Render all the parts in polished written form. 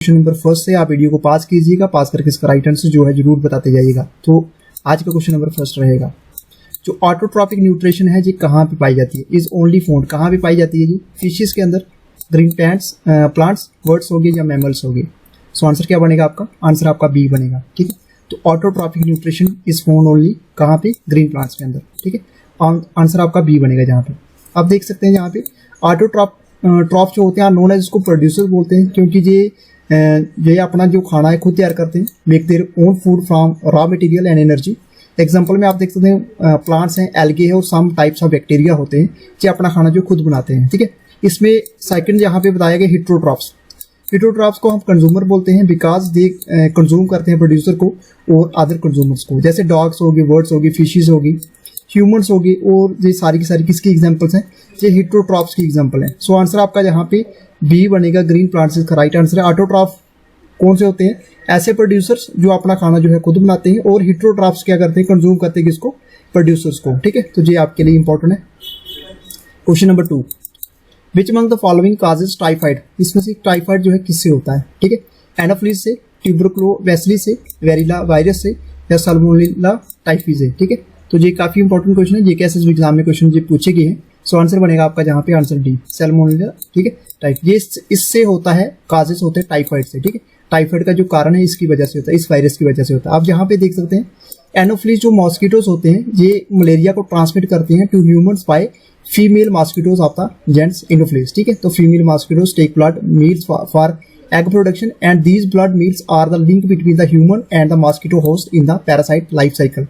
Question number first से आप video को पास कीजिएगा, पास करके इसका राइट आंसर जो है जरूर बताते जाइएगा। तो आज का क्वेश्चन नंबर फर्स्ट रहेगा, जो ऑटोट्रॉपिक न्यूट्रिशन है जी कहाँ पे पाई जाती है, इज ओनली फाउंड कहाँ पे पाई जाती है जी, फिशेस के अंदर, ग्रीन प्लांट्स, बर्ड्स हो गए या मैमल्स हो गए। सो आंसर क्या बनेगा आपका, आंसर आपका बी बनेगा। ठीक है, तो autotrophic nutrition is found only कहाँ पे, ग्रीन प्लांट्स के अंदर। ठीक है, आंसर आपका बी बनेगा जहाँ पे। आप देख सकते हैं यहाँ पे ऑटोट्रॉप जो होते हैं नोन एज, इसको प्रोड्यूसर बोलते हैं, क्योंकि ये अपना जो खाना है खुद तैयार करते हैं, make their own food from raw material and energy. Example में आप देख सकते हैं प्लांट्स हैं, एल्गे है और सम टाइप्स ऑफ बैक्टीरिया होते हैं जो अपना खाना जो खुद बनाते हैं। ठीक है, इसमें सेकंड यहाँ पे बताया गया हिट्रोट्रॉप्स। हिट्रोट्रॉप्स को हम कंज्यूमर बोलते हैं बिकॉज दे कंज्यूम करते हैं प्रोड्यूसर को और अदर कंज्यूमर्स को, जैसे डॉग्स होगी, बर्ड्स होगी, फिशेस होगी, ह्यूमंस होगी, और ये सारी की सारी किसकी एग्जांपल्स हैं, ये हिट्रोट्रॉप्स की एग्जांपल है। सो आंसर आपका यहाँ पे बी बनेगा, ग्रीन प्लांट्स का राइट आंसर है। ऑटोट्रॉप कौन से होते हैं, ऐसे प्रोड्यूसर्स जो अपना खाना जो है खुद बनाते हैं, और हिट्रोट्रॉप्स क्या करते हैं, कंज्यूम करते हैं किसको, प्रोड्यूसर्स को। ठीक है, तो ये आपके लिए इंपॉर्टेंट है। Question number 2, which among the following causes typhoid, इसमें से टाइफाइड जो है किससे होता है। ठीक है, एनोफिलिस से, ट्यूबरकुलोसिस से, वेरिला वायरस से, या साल्मोनेला टाइफी से। ठीक है, तो ये काफी इंपॉर्टेंट क्वेश्चन है, ये कैसे एग्जाम में क्वेश्चन ये पूछे गए हैं। सो आंसर बनेगा आपका जहाँ पे आंसर डी, सैल्मोनेला। ठीक है, टाइफ ये इससे होता है, काजेस होते हैं टाइफाइड से। ठीक है, टाइफाइड का जो कारण है इसकी वजह से होता है, इस वायरस की वजह से होता है। आप यहाँ पे देख सकते हैं एनोफिलिस जो मॉस्किटोज होते हैं ये मलेरिया को ट्रांसमिट करते हैं to humans by female mosquitoes of the genus anopheles. ठीक है, तो female mosquitoes take blood meals for egg production and these blood meals are the link between the human and the mosquito host in the parasite life cycle.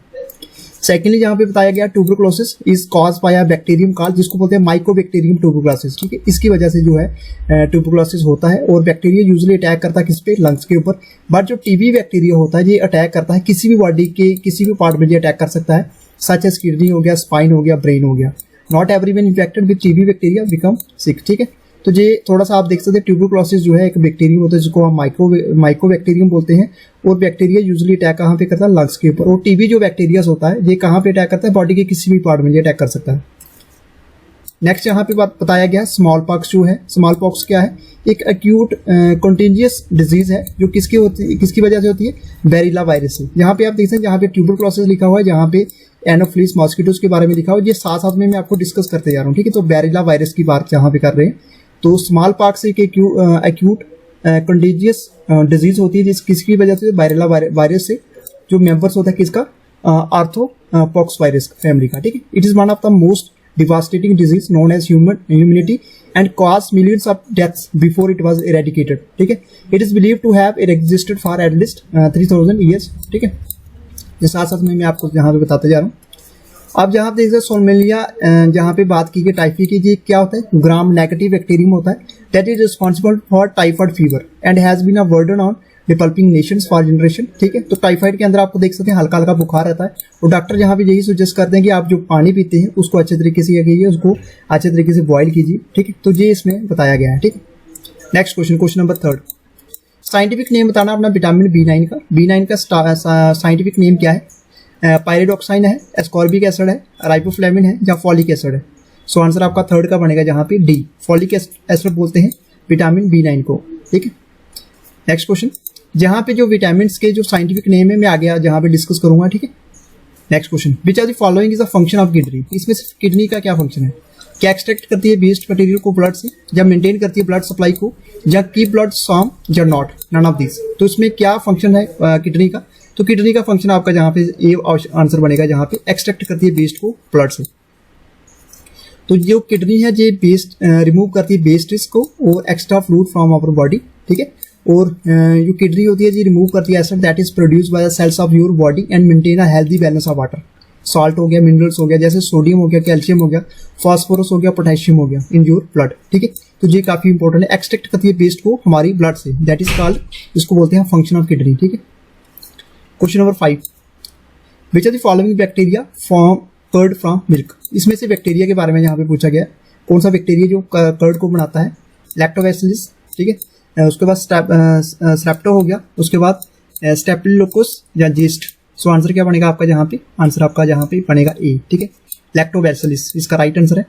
Secondly यहाँ पे बताया गया tuberculosis is cause by a bacterium called, जिसको बोलते हैं Mycobacterium tuberculosis. ठीक है, इसकी वजह से जो है ट्यूबरकुलोसिस होता है, और बैक्टीरिया यूजुअली अटैक करता है किस पे, लंग्स के ऊपर। बट जो टीबी बैक्टीरिया होता है ये अटैक करता है किसी भी बॉडी के किसी भी पार्ट में, ये अटैक कर सकता है, सच एज किडनी हो गया, स्पाइन हो गया, ब्रेन हो गया। Not everyone infected with TB bacteria become सिक। ठीक है, तो ये थोड़ा सा आप देख सकते हैं ट्यूबरकुलोसिस जो है एक बैक्टीरियम होता है जिसको हम माइकोबैक्टीरियम बोलते हैं, और बैक्टीरिया यूजुअली अटैक कहाँ पे करता है, लंग्स के ऊपर। और टीबी जो बैक्टीरिया होता है ये कहाँ पे अटैक करता है, बॉडी के किसी भी पार्ट में ये अटैक कर सकता है। नेक्स्ट यहाँ पे बात बताया गया स्मॉल पॉक्स जो है, स्मॉल पॉक्स क्या है, एक एक्यूट कंटेजियस डिजीज है जो किसकी वजह से होती है, वेरिला वायरस से। यहाँ पे आप देख सकते हैं जहाँ पे ट्यूबरकुलोसिस लिखा हुआ है, जहाँ पे एनोफिलिस मॉस्किटोज के बारे में लिखा हुआ है, ये साथ साथ में मैं आपको डिस्कस करते जा रहा हूँ। ठीक है, तो वेरिला वायरस की बात यहाँ पे कर रहे हैं। तो स्मॉल पॉक्स एक एक्यूट कंटेजियस डिजीज होती है जिस किसकी वजह से, वायरला वायरस से, जो मेंबर्स होता है किसका, आर्थ्रोपॉक्स वायरस फैमिली का। ठीक है, it is one of the most devastating disease known as humanity and cause millions of deaths before it was eradicated. ठीक है, it is believed to have existed for at least 3000 years. ठीक है, ये साथ साथ में मैं आपको यहाँ पे बताते जा रहा हूँ। अब जहाँ आप देख सकते हैं सोलमेलिया, जहाँ पे बात की गई टाइफी की, ये क्या होता है, ग्राम नेगेटिव बैक्टीरियम होता है that is responsible for typhoid fever and has been a burden on developing nations for generation. ठीक है, तो टाइफाइड के अंदर आपको देख सकते हैं हल्का हल्का बुखार रहता है, और डॉक्टर यहाँ पे यही सजेस्ट करते हैं कि आप जो पानी पीते हैं उसको अच्छे तरीके से कीजिए, उसको अच्छे तरीके से बॉयल कीजिए। ठीक है, तो ये इसमें बताया गया है। ठीक है, next question number 3, scientific name बताना अपना विटामिन B9 का। B9 का साइंटिफिक नेम क्या है, पायरिडोक्साइन है, एस्कॉर्बिक एसिड है, राइबोफ्लेविन है, या फॉलिक एसिड है। सो आंसर आपका थर्ड का बनेगा जहाँ पे डी, फॉलिक एसिड बोलते हैं विटामिन B9 को। ठीक है, नेक्स्ट क्वेश्चन, जहाँ पे जो विटामिन के जो साइंटिफिक नेम है मैं आगे जहाँ पे डिस्कस करूंगा। ठीक है, next question, which are the following is a function of kidney, इसमें से किडनी का क्या फंक्शन है, क्या एक्सट्रैक्ट करती है वेस्ट मटेरियल को ब्लड से, या मेंटेन करती है ब्लड सप्लाई को, या कीप ब्लड सॉम, या नॉट, नन ऑफ दिस। तो इसमें क्या फंक्शन है किडनी का, तो किडनी का फंक्शन आपका जहाँ पे ए आंसर बनेगा, जहाँ पे एक्सट्रैक्ट करती है वेस्ट को ब्लड से। तो जो किडनी है ये वेस्ट रिमूव करती है वेस्ट को और extra fluid from our body. ठीक है, और जो किडनी होती है ये रिमूव करती है acid that is produced by the cells of your body and maintain a healthy balance of water. Salt हो गया, मिनरल्स हो गया, जैसे सोडियम हो गया, कैल्शियम हो गया, फास्फोरस हो गया, पोटेशियम हो गया इन योर ब्लड। ठीक है, तो ये काफी इंपॉर्टेंट है, एक्सट्रैक्ट करती है वेस्ट को हमारी ब्लड से, दैट इज कॉल्ड, इसको बोलते हैं फंक्शन ऑफ किडनी। ठीक है, question number 5, which are the following bacteria form curd from milk, इसमें से बैक्टीरिया के बारे में यहाँ पे पूछा गया है, कौन सा बैक्टीरिया जो कर्ड को बनाता है, लैक्टोबैसिलस। ठीक है, उसके बाद स्ट्रेप्टो हो गया, उसके बाद स्टेफिलोकोकस या जीस्ट। सो आंसर क्या बनेगा आपका, जहाँ पे आंसर आपका जहाँ पे बनेगा ए। ठीक है, लैक्टोबैसिलस इसका राइट आंसर है।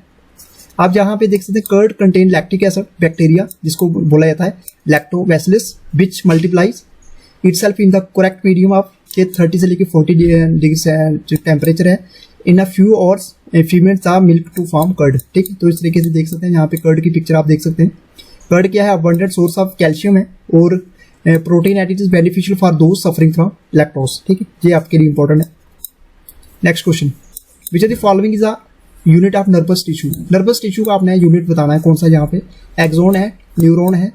आप जहाँ पे देख सकते हैं curd contain lactic acid bacteria जिसको बोला जाता है lactobacillus which multiplies itself in the correct medium of 30 से लेकर 40 डिग्री टेम्परेचर है in a few hours females are milk to form curd. ठीक है, तो इस तरीके से देख सकते हैं यहाँ पे कर्ड की पिक्चर आप देख सकते हैं। कर्ड क्या है, अबंडेंट सोर्स ऑफ कैल्शियम है और protein at it is beneficial for those suffering from lactose. ठीक है, ये आपके लिए इंपॉर्टेंट है। Next question, which are the following is a unit of nervous tissue. Nervous tissue का आपने यूनिट बताना है कौन सा, यहाँ पे एक्सोन है, न्यूरॉन है,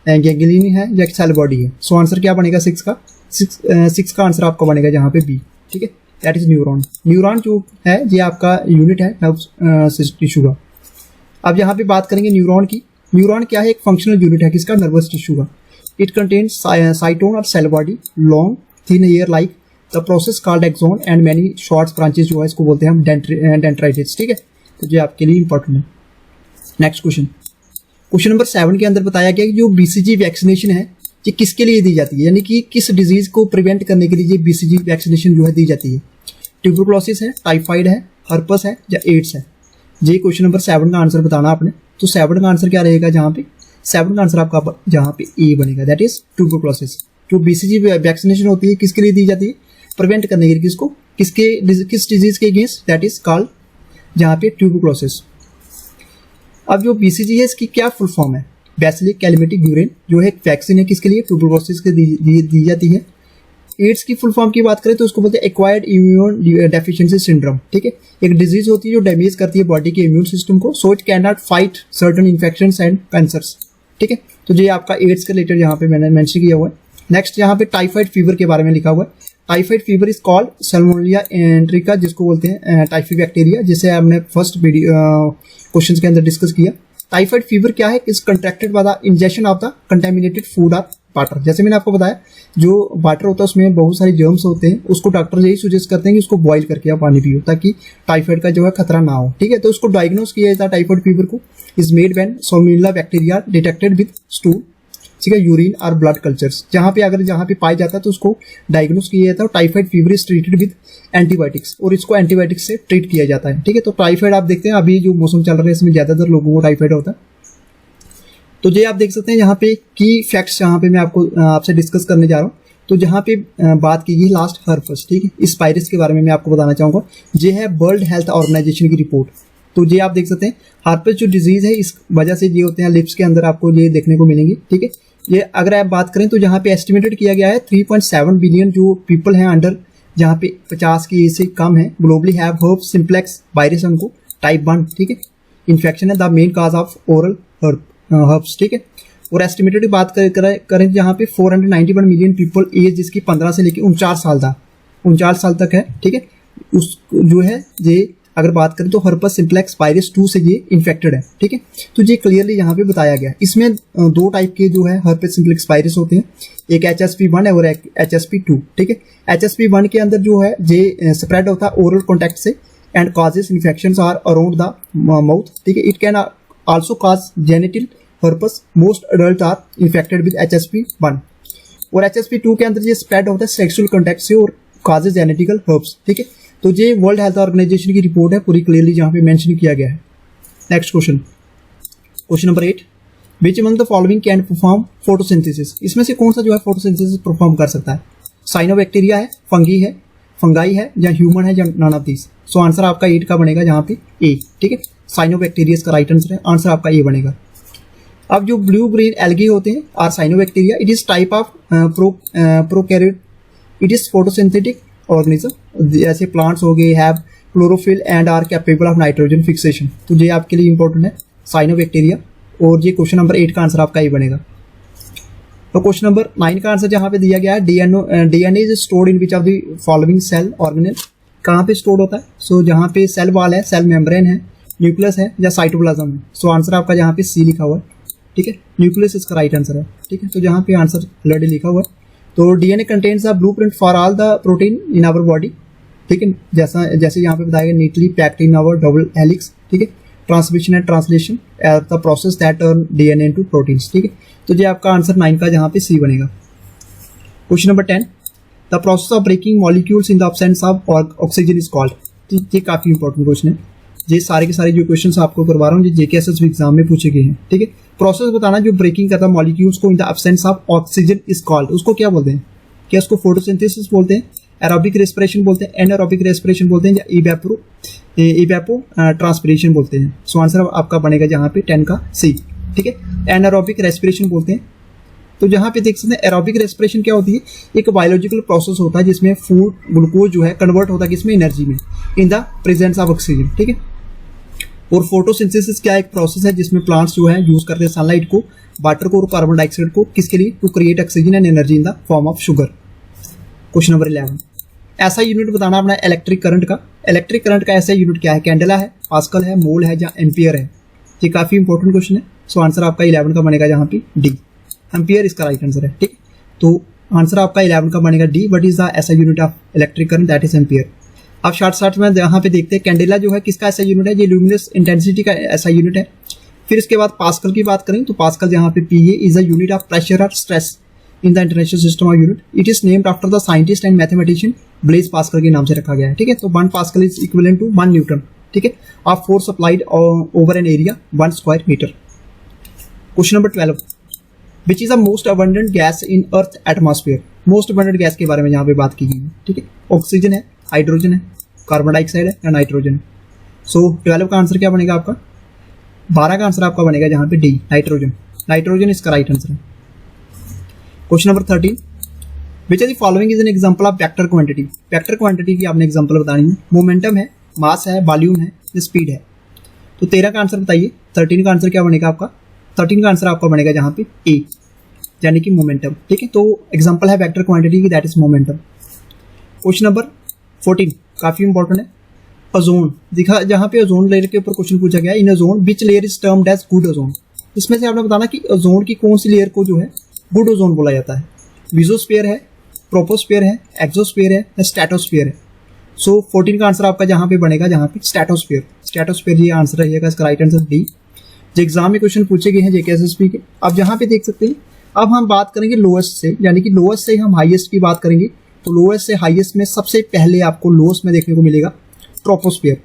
गैंग्लियन है या सेल बॉडी है। सो आंसर क्या बनेगा 6 का आंसर आपका बनेगा जहाँ पे बी। ठीक है, दैट इज न्यूरॉन। न्यूरॉन जो है ये आपका यूनिट है नर्वस टिश्यू का। अब यहाँ पे बात करेंगे न्यूरॉन की। न्यूरॉन क्या है, एक फंक्शनल यूनिट है किसका, नर्वस टिश्यू का। इट कंटेन्स साइटोन और cell body, long thin hair like the process called axon and many short branches जो है इसको बोलते हैं हम डेंड्राइटिस। ठीक है, तो ये आपके लिए इंपॉर्टेंट है। नेक्स्ट क्वेश्चन नंबर 7 के अंदर बताया गया कि जो बीसीजी वैक्सीनेशन है ये किसके लिए दी जाती है, यानी कि किस डिजीज को प्रिवेंट करने के लिए ये बीसीजी वैक्सीनेशन जो है दी जाती है। ट्यूबरकुलोसिस है, टाइफाइड है, हर्पस है या एड्स है। ये क्वेश्चन नंबर 7 का आंसर बताना आपने। तो 7 का आंसर क्या रहेगा, जहाँ पे 7 का आंसर आपका जहाँ पे ए बनेगा, दैट इज ट्यूबरकुलोसिस। जो बीसीजी वैक्सीनेशन होती है किसके लिए दी जाती है, प्रिवेंट करने के लिए, किसको, किस डिजीज के अगेंस्ट, दैट इज कॉल्ड जहाँ पे ट्यूबरकुलोसिस। अब जो बीसीजी है इसकी क्या फुल फॉर्म है, बैसिलिक कैलामिटी ग्यूरेन, जो है एक वैक्सीन है किसके लिए, ट्यूबरकुलोसिस के दी जाती है। एड्स की फुल फॉर्म की बात करें तो उसको बोलते हैं एक्वायर्ड इम्यून डेफिशिएंसी सिंड्रोम। ठीक है, एक डिजीज होती है जो डैमेज करती है बॉडी के इम्यून सिस्टम को, सो it can not fight certain infections and cancers. ठीक है, तो ये आपका एड्स के रिलेटेड यहाँ पे मैंने मेंशन किया हुआ है। नेक्स्ट यहाँ पे टाइफाइड फीवर के बारे में लिखा हुआ है। Typhoid fever is called Salmonella enterica, जिसको बोलते हैं टाइफी बैक्टीरिया, जिसे हमने फर्स्ट क्वेश्चन के अंदर डिस्कस किया। टाइफाइड फीवर क्या है, is contracted by the injection of the contaminated food of water. जैसे मैंने आपको बताया जो वाटर होता है उसमें बहुत सारे जर्म्स होते हैं, उसको डॉक्टर यही सजेस्ट करते हैं कि उसको बॉईल करके आप पानी पियो ताकि टाइफाइड का जो है खतरा ना हो। ठीक है, तो उसको डायग्नोस किया जाता है टाइफाइड फीवर को, is made when Salmonella bacteria detected with stool, ठीक है, यूरिन और ब्लड कल्चर्स। जहाँ पे पाया जाता है तो उसको डायग्नोस किया जाता है। Typhoid fever is treated with antibiotics, और इसको एंटीबायोटिक्स से ट्रीट किया जाता है। ठीक है, तो टाइफाइड आप देखते हैं अभी जो मौसम चल रहा है इसमें ज्यादातर लोगों को टाइफाइड होता है। तो ये आप देख सकते हैं यहाँ पे की फैक्ट्स यहाँ पे मैं आपसे डिस्कस करने जा रहा हूँ। तो जहाँ पे बात की गई लास्ट हर्पस, ठीक है, इस वायरस के बारे में मैं आपको बताना चाहूंगा। ये है वर्ल्ड हेल्थ ऑर्गेनाइजेशन की रिपोर्ट। तो ये आप देख सकते हैं हर्पस जो डिजीज है इस वजह से ये होते हैं लिप्स के अंदर आपको ये देखने को मिलेंगे। ठीक है, ये अगर आप बात करें तो यहाँ पे एस्टिमेटेड किया गया है 3.7 बिलियन जो पीपल हैं अंडर जहाँ पे 50 की एज से कम है ग्लोबली हैव हर्प सिंप्लेक्स वायरस उनको टाइप 1। ठीक है, इन्फेक्शन है the main cause of oral herbs. ठीक है, और एस्टिमेटेड की बात करें जहाँ पे 491 मिलियन पीपल एज जिसकी 15 से लेकर 49 साल तक है। ठीक है, उस जो है ये अगर बात करें तो हर्पस सिंप्लेक्स वायरस 2 से ये इन्फेक्टेड है। ठीक है, तो ये क्लियरली यहाँ पे बताया गया। इसमें 2 टाइप के जो है हर्पस सिंप्लेक्स वायरस होते हैं, एक HSP1 है और एक HSP2। ठीक है, HSP1 के अंदर जो है ये स्प्रेड होता है ओरल कॉन्टैक्ट से and causes infections or around the mouth. ठीक है, it can also cause genital herpes, most adult are infected with HSP1। और HSP2 के अंदर ये स्प्रेड होता है सेक्सुअल कॉन्टैक्ट से और कॉजेज जेनेटिकल हर्ब्स। ठीक है, तो ये वर्ल्ड हेल्थ ऑर्गेनाइजेशन की रिपोर्ट है पूरी क्लियरली जहाँ पे मेंशन किया गया है। Next question number 8, which among the following can perform photosynthesis. इसमें से कौन सा जो है फोटोसिंथेसिस परफॉर्म कर सकता है, साइनोबैक्टीरिया है, फंगाई है या ह्यूमन है या none of this. So answer आपका 8 का बनेगा जहाँ पे ए। ठीक है, साइनोबैक्टीरिया इसका राइट आंसर है, आंसर आपका ए बनेगा। अब जो ब्लू ग्रीन एल्गी होते हैं are cyanobacteria, it is type of prokaryote, it is photosynthetic organism, जैसे प्लांट्स हो गए have chlorophyll and are capable of nitrogen fixation. तो ये आपके लिए इंपॉर्टेंट है साइनोबैक्टीरिया, और ये क्वेश्चन नंबर 8 का आंसर आपका ही बनेगा। तो क्वेश्चन नंबर 9 का आंसर जहाँ पे दिया गया है DNA is stored in which of the following cell organelle. कहाँ पे स्टोर्ड होता है, सो जहाँ पे सेल वॉल है, सेल मेम्ब्रेन है, न्यूक्लियस है या साइटोप्लाज्म है। सो आंसर आपका जहाँ पे सी लिखा हुआ है। ठीक है, न्यूक्लियस इसका राइट आंसर है। ठीक है, तो जहाँ पे आंसर ऑलरेडी लिखा हुआ है। तो DNA contains the blueprint for all the protein in our body. ठीक है, जैसे यहाँ पे बताया गया neatly packed in our double helix. ठीक है, transmission and translation the process that turn DNA into proteins. ठीक है, तो ये आपका आंसर 9 का जहाँ पे सी बनेगा। Question number 10, the process of breaking molecules in the absence of oxygen is called. ये काफी इंपॉर्टेंट क्वेश्चन है। ये सारे के सारे जो क्वेश्चंस आपको करवा रहा हूँ, जो जेकेएसएस एग्जाम में पूछे गए हैं, ठीक है। प्रोसेस बताना जो ब्रेकिंग करता है मॉलिक्यूल्स को इन the absence of oxygen is called, उसको क्या बोलते हैं? क्या उसको फोटोसिंथेसिस बोलते हैं, एरोबिक रेस्पिरेशन बोलते हैं, एनारोबिक रेस्पिरेशन बोलते हैं, या इवेपो ट्रांसपिरेशन बोलते हैं। सो आंसर आपका बनेगा जहाँ पे 10 का सी, ठीक है। एनारोबिक रेस्पिरेशन बोलते हैं। तो जहाँ पे देख सकते हैं एरोबिक रेस्पिरेशन क्या होती है, एक बायोलॉजिकल प्रोसेस होता है जिसमें फूड ग्लूकोज जो है कन्वर्ट होता है किसमें, एनर्जी में, इन द प्रेजेंस ऑफ ऑक्सीजन, ठीक है। और फोटोसिंथेसिस क्या एक प्रोसेस है जिसमें प्लांट्स जो है यूज करते हैं सनलाइट को, वाटर को और कार्बन डाइऑक्साइड को, किसके लिए, to create oxygen and energy in the form of sugar. Question number 11, ऐसा यूनिट बताना अपना इलेक्ट्रिक करंट का। इलेक्ट्रिक करंट का ऐसा यूनिट क्या है, कैंडेला है, पास्कल है, मोल है, या एम्पियर है। ये काफी इंपॉर्टेंट क्वेश्चन है। सो आंसर आपका 11 का बनेगा जहाँ पे डी, एम्पियर इसका राइट आंसर है, ठीक। तो आंसर आपका 11 का बनेगा डी। व्हाट इज द ऐसा unit of electric current, that is ampere. अब शॉर्ट में यहाँ पे देखते हैं कैंडेला जो है किसका ऐसा यूनिट है, ये ल्यूमिनस इंटेंसिटी का ऐसा यूनिट है। फिर इसके बाद पास्कल की बात करें तो पास्कल जहाँ पे P is a unit of pressure और stress in the international system of unit. It is named after the scientist and mathematician Blaise Pascal के नाम से रखा गया है, ठीक है। तो 1 pascal is equivalent to 1 newton, ठीक है, of force applied over an area 1 square metre. Question number 12, which is the most abundant gas in earth atmosphere. Most abundant gas के बारे में यहाँ पे बात की गई है, ठीक है। ऑक्सीजन है, हाइड्रोजन है, कार्बन डाइऑक्साइड है, या नाइट्रोजन है। सो 12 का आंसर क्या बनेगा आपका, 12 का आंसर आपका बनेगा जहाँ पे डी, नाइट्रोजन। नाइट्रोजन इसका राइट आंसर है। Question number 13, which are the following is an example of vector quantity. Vector quantity की आपने एग्जांपल बतानी है। मोमेंटम है, मास है, वॉल्यूम है, स्पीड है। तो 13 का आंसर बताइए। 13 का आंसर क्या बनेगा आपका, 13 का आंसर आपका बनेगा जहाँ पे ए, यानी कि मोमेंटम, ठीक है। तो एग्जांपल है वेक्टर क्वांटिटी की, that is momentum. Question number 14 काफी इंपॉर्टेंट है। ओजोन दिखा, जहाँ पे ओजोन लेयर के ऊपर क्वेश्चन पूछा गया, in ozone which layer is termed as good ozone. इसमें से आपने बताना कि ओजोन की कौन सी लेयर को जो है गुड ओजोन बोला जाता है। मेसोस्फीयर है, ट्रोपोस्फीयर है, एक्सोस्फीयर है, या स्ट्रेटोस्फीयर है। सो 14 का आंसर आपका जहाँ पे बनेगा, जहाँ पे स्ट्रेटोस्फीयर। स्ट्रेटोस्फीयर ये आंसर रहेगा, इसका राइट आंसर डी। जो एग्जाम में क्वेश्चन पूछे गए हैं जेकेएसएसपी के, अब जहाँ पे देख सकते हैं। अब हम बात करेंगे लोएस्ट से, यानी कि लोएस्ट से हम हाईएस्ट की बात करेंगे। तो लोएस्ट से हाईएस्ट में सबसे पहले आपको लोएस्ट में देखने को मिलेगा ट्रोपोस्फीयर,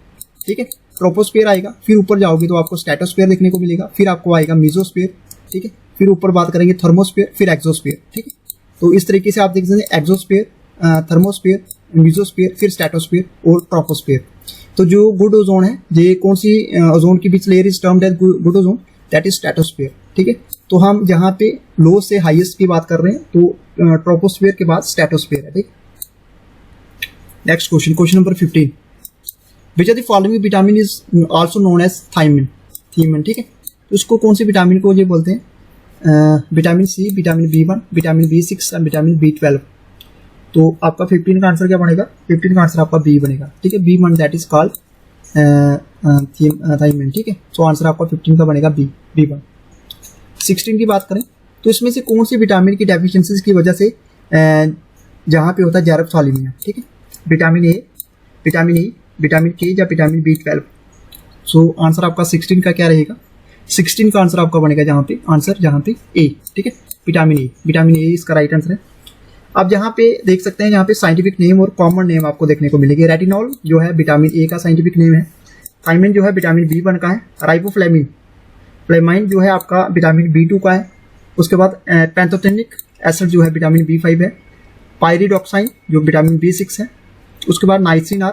ठीक है। ट्रोपोस्फीयर आएगा, फिर ऊपर जाओगे तो आपको स्ट्रेटोस्फीयर देखने को मिलेगा, फिर आपको आएगा मेसोस्फीयर, ठीक है। फिर ऊपर बात करेंगे थर्मोस्फीयर, फिर एक्सोस्फीयर, ठीक है। तो इस तरीके से आप देख सकते हैं एक्सोस्फीयर, थर्मोस्फीयर, मेसोस्फीयर, फिर स्ट्रेटोस्फीयर और ट्रोपोस्फीयर। तो जो गुड ओजोन है, ये कौन सी ओजोन की which layer is termed as good ozone, that is stratosphere, ठीक है। तो हम जहाँ पे लो से हाईएस्ट की बात कर रहे हैं तो ट्रोपोस्फीयर के बाद स्ट्रेटोस्फीयर है, ठीक। Next question, question number 15, which are the following vitamin is also known as thiamine. Thiamine, ठीक है। तो उसको कौन सी विटामिन को ये बोलते हैं, vitamin C, vitamin B1, vitamin B6 और विटामिन B12। तो आपका 15 का आंसर क्या बनेगा, 15 का आंसर आपका बी बनेगा, ठीक है। B1 that is called thiamine, ठीक है। सो आंसर आपका 15 का बनेगा बी, B1। 16 की बात करें तो इसमें से कौन सी विटामिन की डेफिशिएंसी की वजह से जहाँ पे होता है जेरप्थालिमिया, ठीक है। विटामिन ए, विटामिन के या विटामिन B12। सो आंसर आपका 16 का क्या रहेगा, 16 का आंसर आपका बनेगा जहाँ पे ए, ठीक है। विटामिन ए इसका राइट आंसर है। अब जहाँ पे देख सकते हैं, यहाँ पे साइंटिफिक नेम और कॉमन नेम आपको देखने को मिलेगी। रेटिनॉल जो है विटामिन ए का साइंटिफिक नेम है। थायमिन जो है विटामिन B1 का है। राइबोफ्लेविन जो है आपका विटामिन B2 का है। उसके बाद पैंथोथेनिक एसिड जो है विटामिन B5 है। पायरिडॉक्साइन जो विटामिन B6 है। उसके बाद नाइसिन आर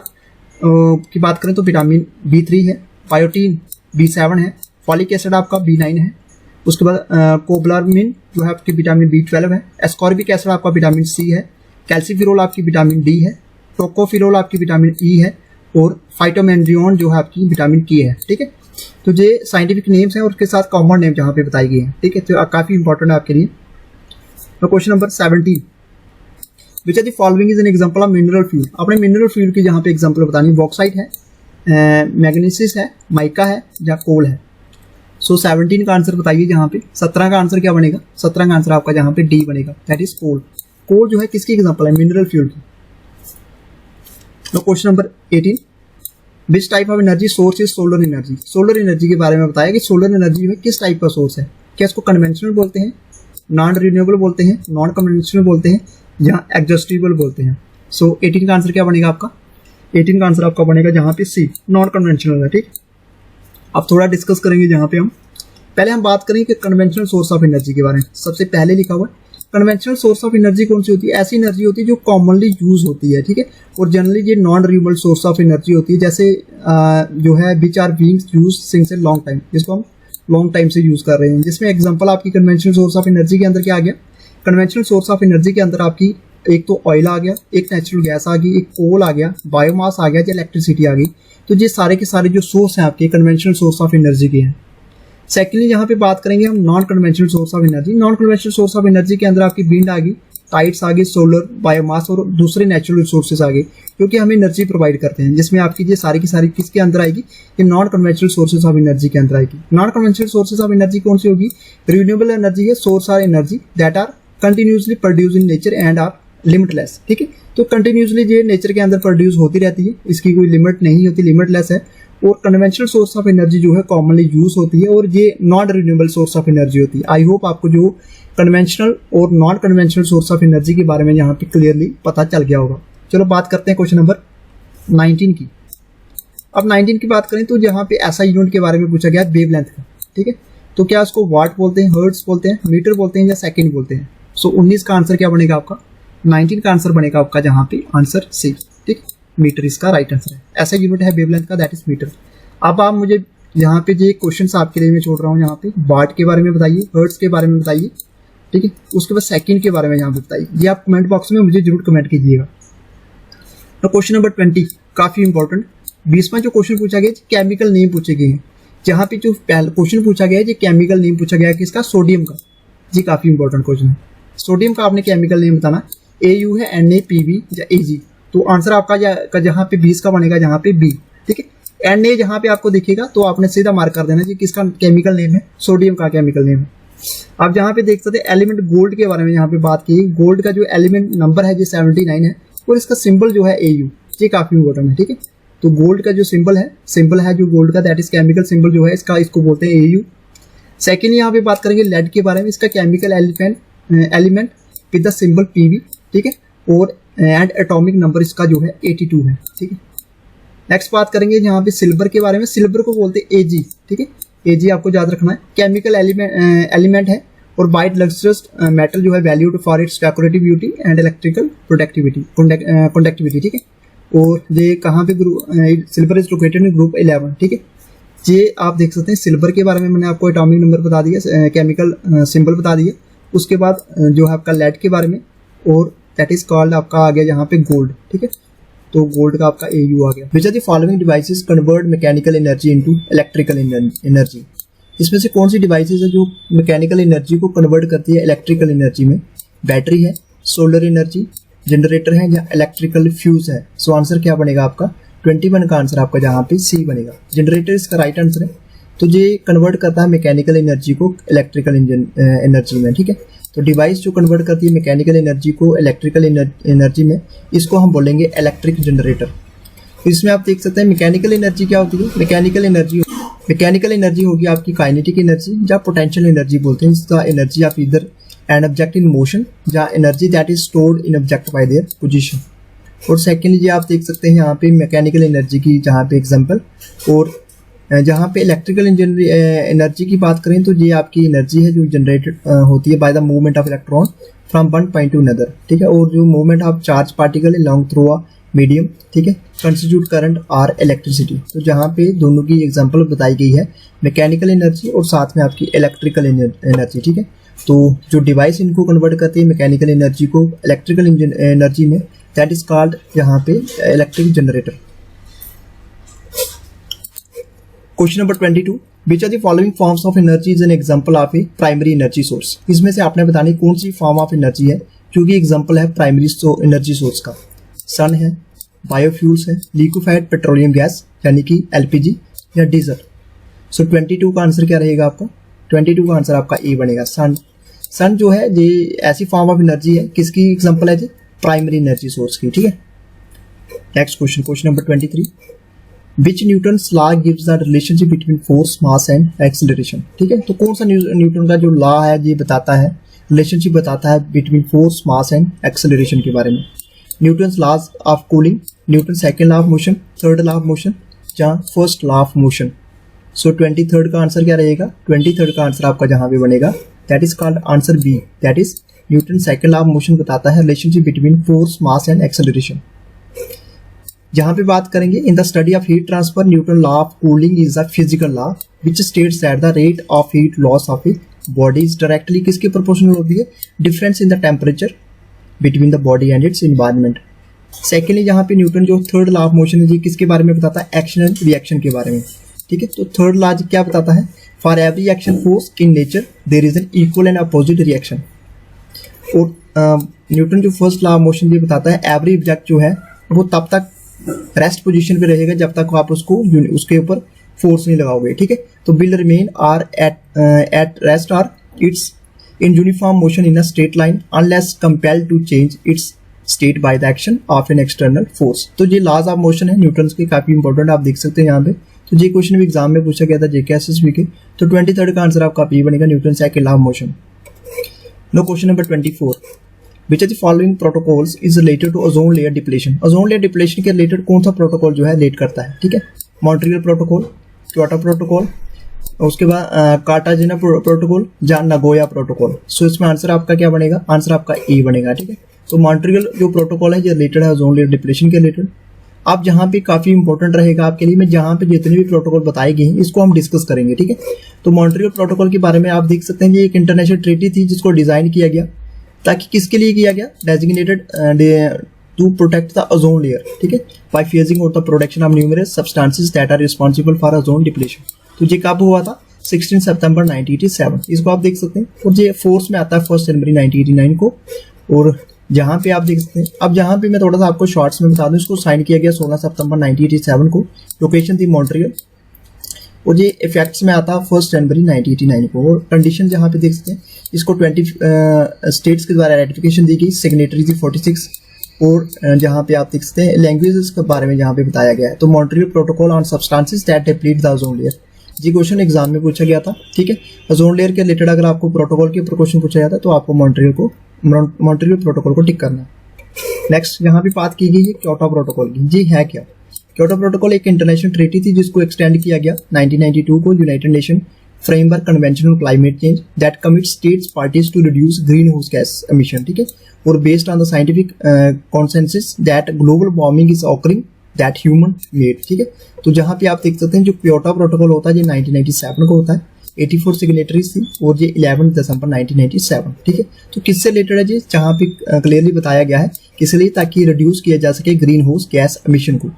की बात करें तो विटामिन B3 है। बायोटीन B7 है। फॉलिक एसिड आपका B9 है। उसके बाद कोबलामिन जो है आपकी विटामिन B12 है। एस्कॉर्बिक एसिड आपका विटामिन C है। कैल्सीफिरोल आपकी विटामिन D है। टोकोफिरोल आपकी विटामिन E है। और फाइटोमेंड्रियोन जो है आपकी विटामिन K है, ठीक है। तो ये साइंटिफिक नेम्स हैं और उसके साथ कॉमन नेम जहाँ पे बताई गई हैं, ठीक है। तो काफी इंपॉर्टेंट है आपके लिए। तो question number 17, which are the following is an example of mineral fuel. अपने मिनरल फ्यूल की जहाँ पे एग्जांपल बतानी, बॉक्साइट है, मैग्नीशियस है, माइका है या कोल है। सो 17 का आंसर बताइए जहाँ पे। 17 का आंसर क्या बनेगा, 17 का आंसर आपका जहाँ पे डी बनेगा, दैट इज कोल। कोल जो है किसकी एग्जांपल है, मिनरल फ्यूल की। तो question number 18, which type of energy source is solar energy. Solar energy के बारे में बताया कि सोलर एनर्जी में किस टाइप का सोर्स है। क्या इसको कन्वेंशनल बोलते हैं, नॉन रिन्यूएबल बोलते हैं, नॉन कन्वेंशनल बोलते हैं या एग्जॉस्टिबल बोलते हैं। सो 18 का आंसर क्या बनेगा आपका, 18 का आंसर आपका बनेगा जहाँ पे सी नॉन कन्वेंशनल है। ठीक, अब थोड़ा डिस्कस करेंगे जहाँ पे हम पहले हम बात करेंगे कि कन्वेंशनल सोर्स ऑफ एनर्जी के बारे में। सबसे पहले लिखा हुआ है कन्वेंशनल सोर्स ऑफ एनर्जी कौन सी होती है? ऐसी एनर्जी होती है जो कॉमनली यूज होती है। ठीक है, और जनरली ये non renewable source of energy होती है, जैसे जो है which are being used since a long time, जिसको हम लॉन्ग टाइम से यूज कर रहे हैं। जिसमें एग्जांपल आपकी कन्वेंशनल सोर्स ऑफ एनर्जी के अंदर क्या आ गया? कन्वेंशनल सोर्स ऑफ एनर्जी के अंदर आपकी एक तो ऑयल आ गया, एक नेचुरल गैस आ गई, एक कोल आ गया, बायोमास आ गया, या इलेक्ट्रिसिटी आ गई। तो ये सारे के सारे जो सोर्स हैं आपके कन्वेंशनल सोर्स ऑफ एनर्जी के हैं। सेकेंडली यहाँ पे बात करेंगे हम non conventional source of energy. Non conventional source of energy के अंदर आपकी विंड आ गई, टाइड्स आ गई, सोलर, बायोमास और दूसरे नेचुरल रिसोर्सेज आ गए जो कि हमें एनर्जी प्रोवाइड करते हैं। जिसमें आपकी ये सारी की सारी किसके अंदर आएगी? ये non conventional sources of energy के अंदर आएगी। Non conventional sources of energy कौन सी होगी? रिन्यूएबल एनर्जी है, source are energy that are continuously produce in nature and are limitless. ठीक है, तो कंटिन्यूसली ये नेचर के अंदर प्रोड्यूस होती रहती है, इसकी कोई लिमिट नहीं होती, लिमिटलेस है। और कन्वेंशनल सोर्स ऑफ एनर्जी जो है कॉमनली यूज होती है और ये non renewable source of energy होती है। आई होप आपको जो कन्वेंशनल और non conventional source of energy के बारे में यहाँ पे क्लियरली पता चल गया होगा। चलो बात करते हैं क्वेश्चन नंबर 19 की। अब 19 की बात करें तो यहाँ पे ऐसा यूनिट के बारे में पूछा गया है वेवलेंथ का। ठीक है, तो क्या उसको वाट बोलते हैं, हर्ट्ज बोलते हैं, मीटर बोलते हैं या सेकंड बोलते हैं? सो 19 का आंसर क्या बनेगा आपका? 19 का आंसर बनेगा आपका जहाँ पे आंसर सी। ठीक, मीटर इसका राइट आंसर है। ऐसा यूनिट है वेवलेंथ का, दैट इज मीटर। अब आप मुझे यहाँ पे जो क्वेश्चन आपके लिए मैं छोड़ रहा हूँ, यहाँ पे वाट के बारे में बताइए, हर्ट्ज के बारे में बताइए। ठीक है, उसके बाद सेकंड के बारे में यहाँ पे बताइए। ये आप कमेंट बॉक्स में मुझे जरूर कमेंट कीजिएगा। तो क्वेश्चन नंबर 20 काफी इंपॉर्टेंट, 20वां जो क्वेश्चन पूछा गया केमिकल नेम पूछे गए हैं। जहाँ पे जो क्वेश्चन पूछा गया है केमिकल नेम पूछा गया है किसका? सोडियम का। जी काफी इंपॉर्टेंट क्वेश्चन है। सोडियम का आपने केमिकल नेम बताना, AU है, NaPb या Ag। तो आंसर आपका जहाँ पे 20 का बनेगा जहाँ पे बी। ठीक है, Na जहाँ पे आपको दिखेगा तो आपने सीधा मार्क कर देना जी किसका केमिकल नेम है? सोडियम का केमिकल नेम है। आप जहाँ पे देख सकते हैं एलिमेंट गोल्ड के बारे में यहाँ पे बात की। गोल्ड का जो एलिमेंट नंबर है जो 79 है और इसका सिंबल जो है AU। ये काफी इंपॉर्टेंट है। ठीक है, तो गोल्ड का जो सिंबल है जो गोल्ड का, दैट इज केमिकल सिंबल जो है इसको बोलते हैं AU। सेकेंड यहाँ पे बात करेंगे लेड के बारे में। इसका chemical element with the symbol PB। ठीक है, और एंड एटॉमिक नंबर इसका जो है 82 है। ठीक है, नेक्स्ट बात करेंगे यहाँ पे सिल्वर के बारे में। सिल्वर को बोलते हैं Ag। ठीक है, Ag आपको याद रखना है। केमिकल एलिमेंट है और वाइट लग्जरियस मेटल जो है valued for its decorative beauty and electrical conductivity. ठीक है, और ये कहाँ पे silver is located in group 11। ठीक है, ये आप देख सकते हैं सिल्वर के बारे में मैंने आपको एटॉमिक नंबर बता दिया, केमिकल सिंबल बता दिया। उसके बाद जो है आपका लेड के बारे में, और दैट इज कॉल्ड आपका आ गया यहाँ पे गोल्ड। ठीक है, तो गोल्ड का आपका AU आ गया। Which are the following devices convert mechanical energy into electrical energy? इसमें से कौन सी डिवाइसेस है जो मैकेनिकल एनर्जी को कन्वर्ट करती है इलेक्ट्रिकल एनर्जी में? बैटरी है, सोलर एनर्जी, जनरेटर है या इलेक्ट्रिकल फ्यूज है? सो आंसर क्या बनेगा आपका? 21 का आंसर आपका जहाँ पे सी बनेगा। जनरेटर इसका राइट आंसर है। तो ये कन्वर्ट करता है मैकेनिकल एनर्जी को इलेक्ट्रिकल एनर्जी में। ठीक है, तो डिवाइस जो कन्वर्ट करती है मैकेनिकल एनर्जी को इलेक्ट्रिकल एनर्जी में, इसको हम बोलेंगे इलेक्ट्रिक जनरेटर। तो इसमें आप देख सकते हैं मैकेनिकल एनर्जी क्या होती है? मैकेनिकल एनर्जी होगी आपकी काइनेटिक एनर्जी या पोटेंशियल एनर्जी बोलते हैं। इसका एनर्जी आप इधर एन ऑब्जेक्ट इन मोशन या energy that is stored in object by their position. और सेकेंडली आप देख सकते हैं यहाँ पे मैकेनिकल एनर्जी की जहाँ पे एग्जाम्पल, और जहाँ पे इलेक्ट्रिकल एनर्जी की बात करें तो ये आपकी एनर्जी है जो जनरेटेड होती है by the movement of electron from one point two another. ठीक है, और जो movement of charge particle long through a medium. ठीक है, कंस्टिट्यूट करंट और इलेक्ट्रिसिटी। तो जहाँ पे दोनों की एग्जांपल बताई गई है मैकेनिकल एनर्जी और साथ में आपकी इलेक्ट्रिकल एनर्जी। ठीक है, तो जो डिवाइस इनको कन्वर्ट करती है मैकेनिकल एनर्जी को इलेक्ट्रिकल एनर्जी में, दैट इज कॉल्ड यहाँ पे electric generator. Question number 22, which are the following forms of energy is an example of a primary energy source? इसमें से आपने बतानी कौन सी फॉर्म ऑफ एनर्जी है जो कि एग्जांपल है प्राइमरी एनर्जी सोर्स का? सन है, बायोफ्यूल्स है, लिक्विफाइड पेट्रोलियम गैस यानी कि LPG या डीजल। सो 22 का आंसर क्या रहेगा आपका? 22 का आंसर आपका ए बनेगा, सन जो है ये ऐसी फॉर्म ऑफ एनर्जी है किसकी एग्जांपल है जी? प्राइमरी एनर्जी सोर्स की। ठीक है, next question number 23, which Newton's law gives the relationship between force, mass and acceleration? ठीक है, तो कौन सा न्यूटन का जो लॉ है ये बताता है, रिलेशनशिप बताता है between force, mass and acceleration के बारे में? Newton's laws of cooling, Newton second law of motion, third law of motion या first law of motion. So 23rd का आंसर क्या रहेगा? 23rd का आंसर आपका जहां पे बनेगा that is called answer B, that is Newton second law of motion बताता है relationship between force, mass and acceleration. जहां पे बात करेंगे in the study of heat transfer Newton law of cooling is a physical law which states that the rate of heat loss of a body is directly किसके proportional होती है? Difference in the temperature between the body and its environment. Secondly जहां पे Newton जो third law of motion है जी किसके बारे में बताता है? एक्शन एंड रिएक्शन के बारे में। ठीक है, तो थर्ड लॉ क्या बताता है? For every action force in nature there is an equal and opposite reaction. और न्यूटन जो फर्स्ट लॉ ऑफ मोशन ये बताता है एवरी ऑब्जेक्ट जो है वो तब तक रेस्ट पोजीशन पे रहेगा जब तक आप उसके ऊपर फोर्स नहीं लगाओगे। ठीक है, तो will remain or at rest or its in uniform motion in a straight line unless compelled to change its state by the action of an external force. तो ये लॉज ऑफ मोशन है Newton के, काफी important आप देख सकते हैं यहाँ पे। तो ये क्वेश्चन भी एग्जाम में पूछा गया था जेकेएसएसबी के। तो 23rd का आंसर आपका पी बनेगा, Newton second law of motion. No question number 24, which of the following protocols is related to ozone layer depletion. Ozone layer depletion के रिलेटेड कौन सा प्रोटोकॉल जो है रिलेट करता है? ठीक है, मॉन्ट्रियल प्रोटोकॉल, क्योटो प्रोटोकॉल, उसके बाद कार्टाजेना प्रोटोकॉल या नगोया प्रोटोकॉल। सो इसमें आंसर आपका क्या बनेगा? आंसर आपका ए बनेगा। ठीक है, तो मॉन्ट्रियल जो प्रोटोकॉल है ये रिलेटेड है ओजोन लेयर डिप्लेशन के रिलेटेड। आप जहां पे काफी इंपॉर्टेंट रहेगा आपके लिए, मैं जहां पे जितने भी प्रोटोकॉल बताए गए हैं इसको हम डिस्कस करेंगे। ठीक है, तो मॉन्ट्रियल प्रोटोकॉल के बारे में आप देख सकते हैं ये एक इंटरनेशनल ट्रीटी थी जिसको डिजाइन किया गया ताकि किसके लिए किया गया? Designated to protect the ozone layer. ठीक है, by phasing out the production of numerous substances that are responsible for ozone depletion. तो ये कब हुआ था? 16 सितंबर 1987। इसको आप देख सकते हैं और ये फोर्स में आता है 1 जनवरी 1989 को। और जहां पे आप देख सकते हैं, अब जहां पे मैं थोड़ा सा आपको शॉर्ट्स में बता दूं, इसको साइन किया गया 16 सितंबर 1987 को, लोकेशन थी मॉन्ट्रियल, और ये इफेक्ट्स में आता 1 जनवरी 1989 को। और कंडीशन जहां पे देख सकते हैं इसको 20 स्टेट्स के द्वारा रेटिफिकेशन दी गई, सिग्नेटरी थी 46। और जहां पे आप देख सकते हैं लैंग्वेजेस के बारे में जहां पे बताया गया है, तो Montreal protocol on substances that deplete the ozone layer. ये क्वेश्चन एग्जाम में पूछा गया था। ठीक है, ओजोन लेयर के रिलेटेड अगर आपको प्रोटोकॉल के ऊपर क्वेश्चन पूछा जाता है तो आपको मॉन्ट्रियल प्रोटोकॉल को टिक करना है। नेक्स्ट यहाँ पे बात की गई है क्योटो प्रोटोकॉल की। जी है क्या? क्योटो प्रोटोकॉल एक इंटरनेशनल ट्रीटी थी जिसको एक्सटेंड किया गया 1992 को, United Nation framework convention on climate change that commit states parties to reduce green house gas emission. ठीक है, और based on the scientific consensus that global warming is occurring that human made. ठीक है, तो जहां पे आप देख सकते हैं जो क्योटो प्रोटोकॉल होता है ये 1997 को होता है, 84 सिग्नेटरीज थी और ये 11 दिसंबर 1997। ठीक है, तो किससे रिलेटेड है जी? जहां पे क्लियरली बताया गया है किस लिए, ताकि रिड्यूस किया जा सके ग्रीन हाउस गैस एमिशन को।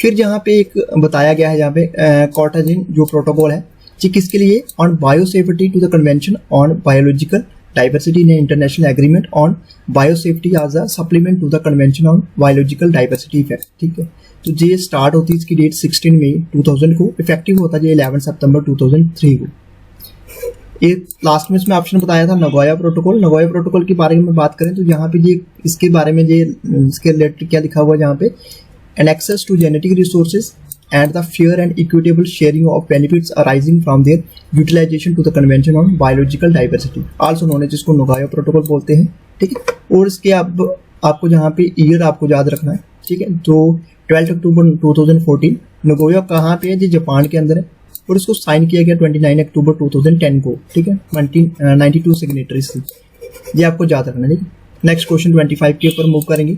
फिर जहां पे एक बताया गया है जहां पे कार्टाजेन जो प्रोटोकॉल है जी किसके लिए? On biosafety to the convention on biological diversity in international agreement on biosafety as a supplement to the convention on biological diversity effect. ठीक है, तो ये स्टार्ट होती है इसकी डेट 16 मई 2000 को, इफेक्टिव होता है 11 सितंबर 2003 को। ये लास्ट में इसमें ऑप्शन बताया था नगोया प्रोटोकॉल। नगोया प्रोटोकॉल के बारे में बात करें तो यहाँ पे ये इसके बारे में ये इसके रिलेटेड क्या लिखा हुआ है जहाँ पे an access to genetic resources and the fair and equitable sharing of benefits arising from their utilization to the Convention on Biological Diversity, also known as जिसको नगोया प्रोटोकॉल बोलते हैं। ठीक है, और इसके आपको जहाँ पे ईयर आपको याद रखना है। ठीक है, तो 12 अक्टूबर 2014 नगोया कहाँ पे है? जी जापान के अंदर है, और इसको साइन किया गया 29 अक्टूबर 2010 को। ठीक है, 92 सिग्नेटरीज थी, ये आपको याद रखना है। ठीक है, नेक्स्ट क्वेश्चन 25 के ऊपर मूव करेंगे।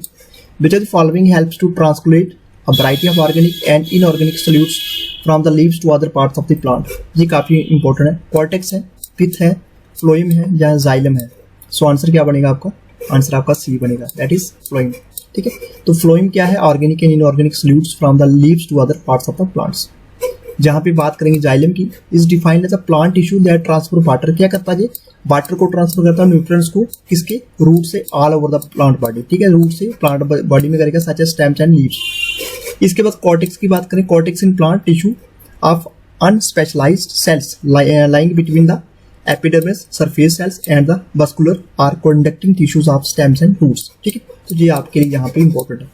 Which are the following helps to translate a variety of organic and inorganic solutes from the leaves to other parts of the plant। ये काफी इंपॉर्टेंट है। कॉर्टेक्स है, पिथ है, फ्लोएम है या जाइलम है। सो आंसर क्या बनेगा आपका? आंसर आपका सी बनेगा, दैट इज फ्लोएम। ठीक है, तो फ्लोएम क्या है? Organic and inorganic solutes from the leaves to other parts of the plants। जहां पे बात करेंगे जाइलम की, is defined as a plant tissue that transfer water. क्या करता है? वाटर को ट्रांसफर करता है, न्यूट्रिएंट्स को किसके? रूट से all over the plant body. ठीक है, रूट से प्लांट बॉडी में करेगा such as stems and leaves. इसके बाद कॉर्टेक्स की बात करें, cortex in plant tissue of unspecialised cells lying between the epidermis surface cells and the muscular or conducting tissues of stems and roots. ठीक है, तो ये आपके लिए यहाँ पे इंपॉर्टेंट है।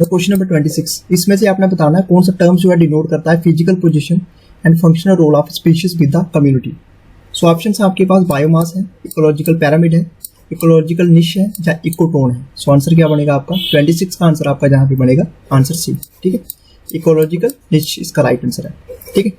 क्वेश्चन नंबर 26, इसमें से आपने बताना है कौन सा टर्म जो है डिनोट करता है physical position and functional role of species with the community. So options आपके पास बायोमास है, इकोलॉजिकल पिरामिड है, इकोलॉजिकल निश है या इकोटोन है। सो आंसर क्या बनेगा आपका 26 का आंसर आपका जहाँ पे बनेगा आंसर सी। ठीक है, इकोलॉजिकल निश इसका राइट आंसर है। ठीक है,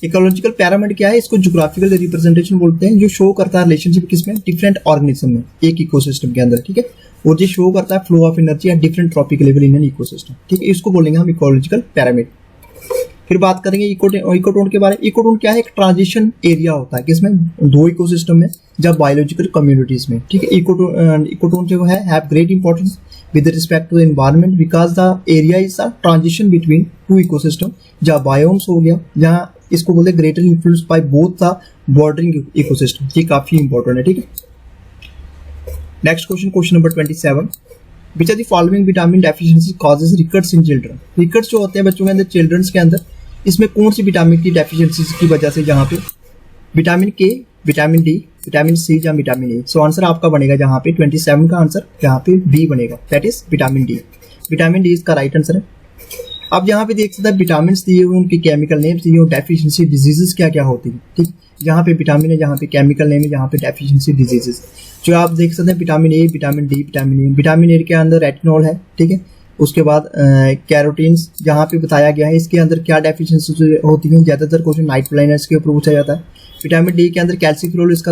इकोलॉजिकल पैरामीटर क्या है, इसको ज्योग्राफिकल रिप्रेजेंटेशन बोलते हैं, जो शो करता है रिलेशनशिप किसमें, डिफरेंट ऑर्गेनिज्म में एक इकोसिस्टम के अंदर। ठीक है, और जो शो करता है flow of energy at different trophic level in an ecosystem. ठीक है, इसको बोलेंगे हम इकोलॉजिकल पैरामीटर। फिर बात करेंगे इकोटोन के बारे में। इकोटोन क्या है, एक ट्रांजिशन एरिया होता है किसमें, दो इकोसिस्टम में, जब बायोलॉजिकल कम्युनिटीज में। ठीक है, इकोटोन जो है have great importance with respect to the environment because the area is a transition between two ecosystem, जहाँ बायोम्स हो गया, जहाँ इसको बोलते हैं greater influence by both the bordering ecosystem. ये काफी इंपॉर्टेंट है। ठीक है, next question, question number 27, which are the following vitamin deficiency causes rickets in children. Rickets जो होते हैं बच्चों के अंदर, चिल्ड्रंस के अंदर, इसमें कौन सी विटामिन की डेफिशिएंसी की वजह से, जहाँ पे विटामिन के, विटामिन डी, विटामिन सी या विटामिन ए। सो आंसर आपका बनेगा जहाँ पे 27 का आंसर जहाँ पे बी बनेगा, that is vitamin D. Vitamin D इसका राइट आंसर है। अब यहाँ पे देख सकते हैं विटामिन दिए हुए, उनके केमिकल नेम्स दिए हुए, डेफिशिएंसी डिजीजेस क्या क्या होती है। ठीक, जहाँ पे विटामिन है, जहाँ पे केमिकल नेम है, जहाँ पे डेफिशिएंसी डिजीजेस, जो आप देख सकते हैं vitamin A, vitamin D, vitamin A. Vitamin A के अंदर रेटिनॉल है। ठीक है, उसके बाद कैरोटीन्स जहाँ पे बताया गया है, इसके अंदर क्या डेफिशिएंसी होती है, ज्यादातर क्वेश्चन नाइट ब्लाइंडनेस के ऊपर पूछा जाता है। विटामिन डी के अंदर कैल्सिफेरॉल, इसका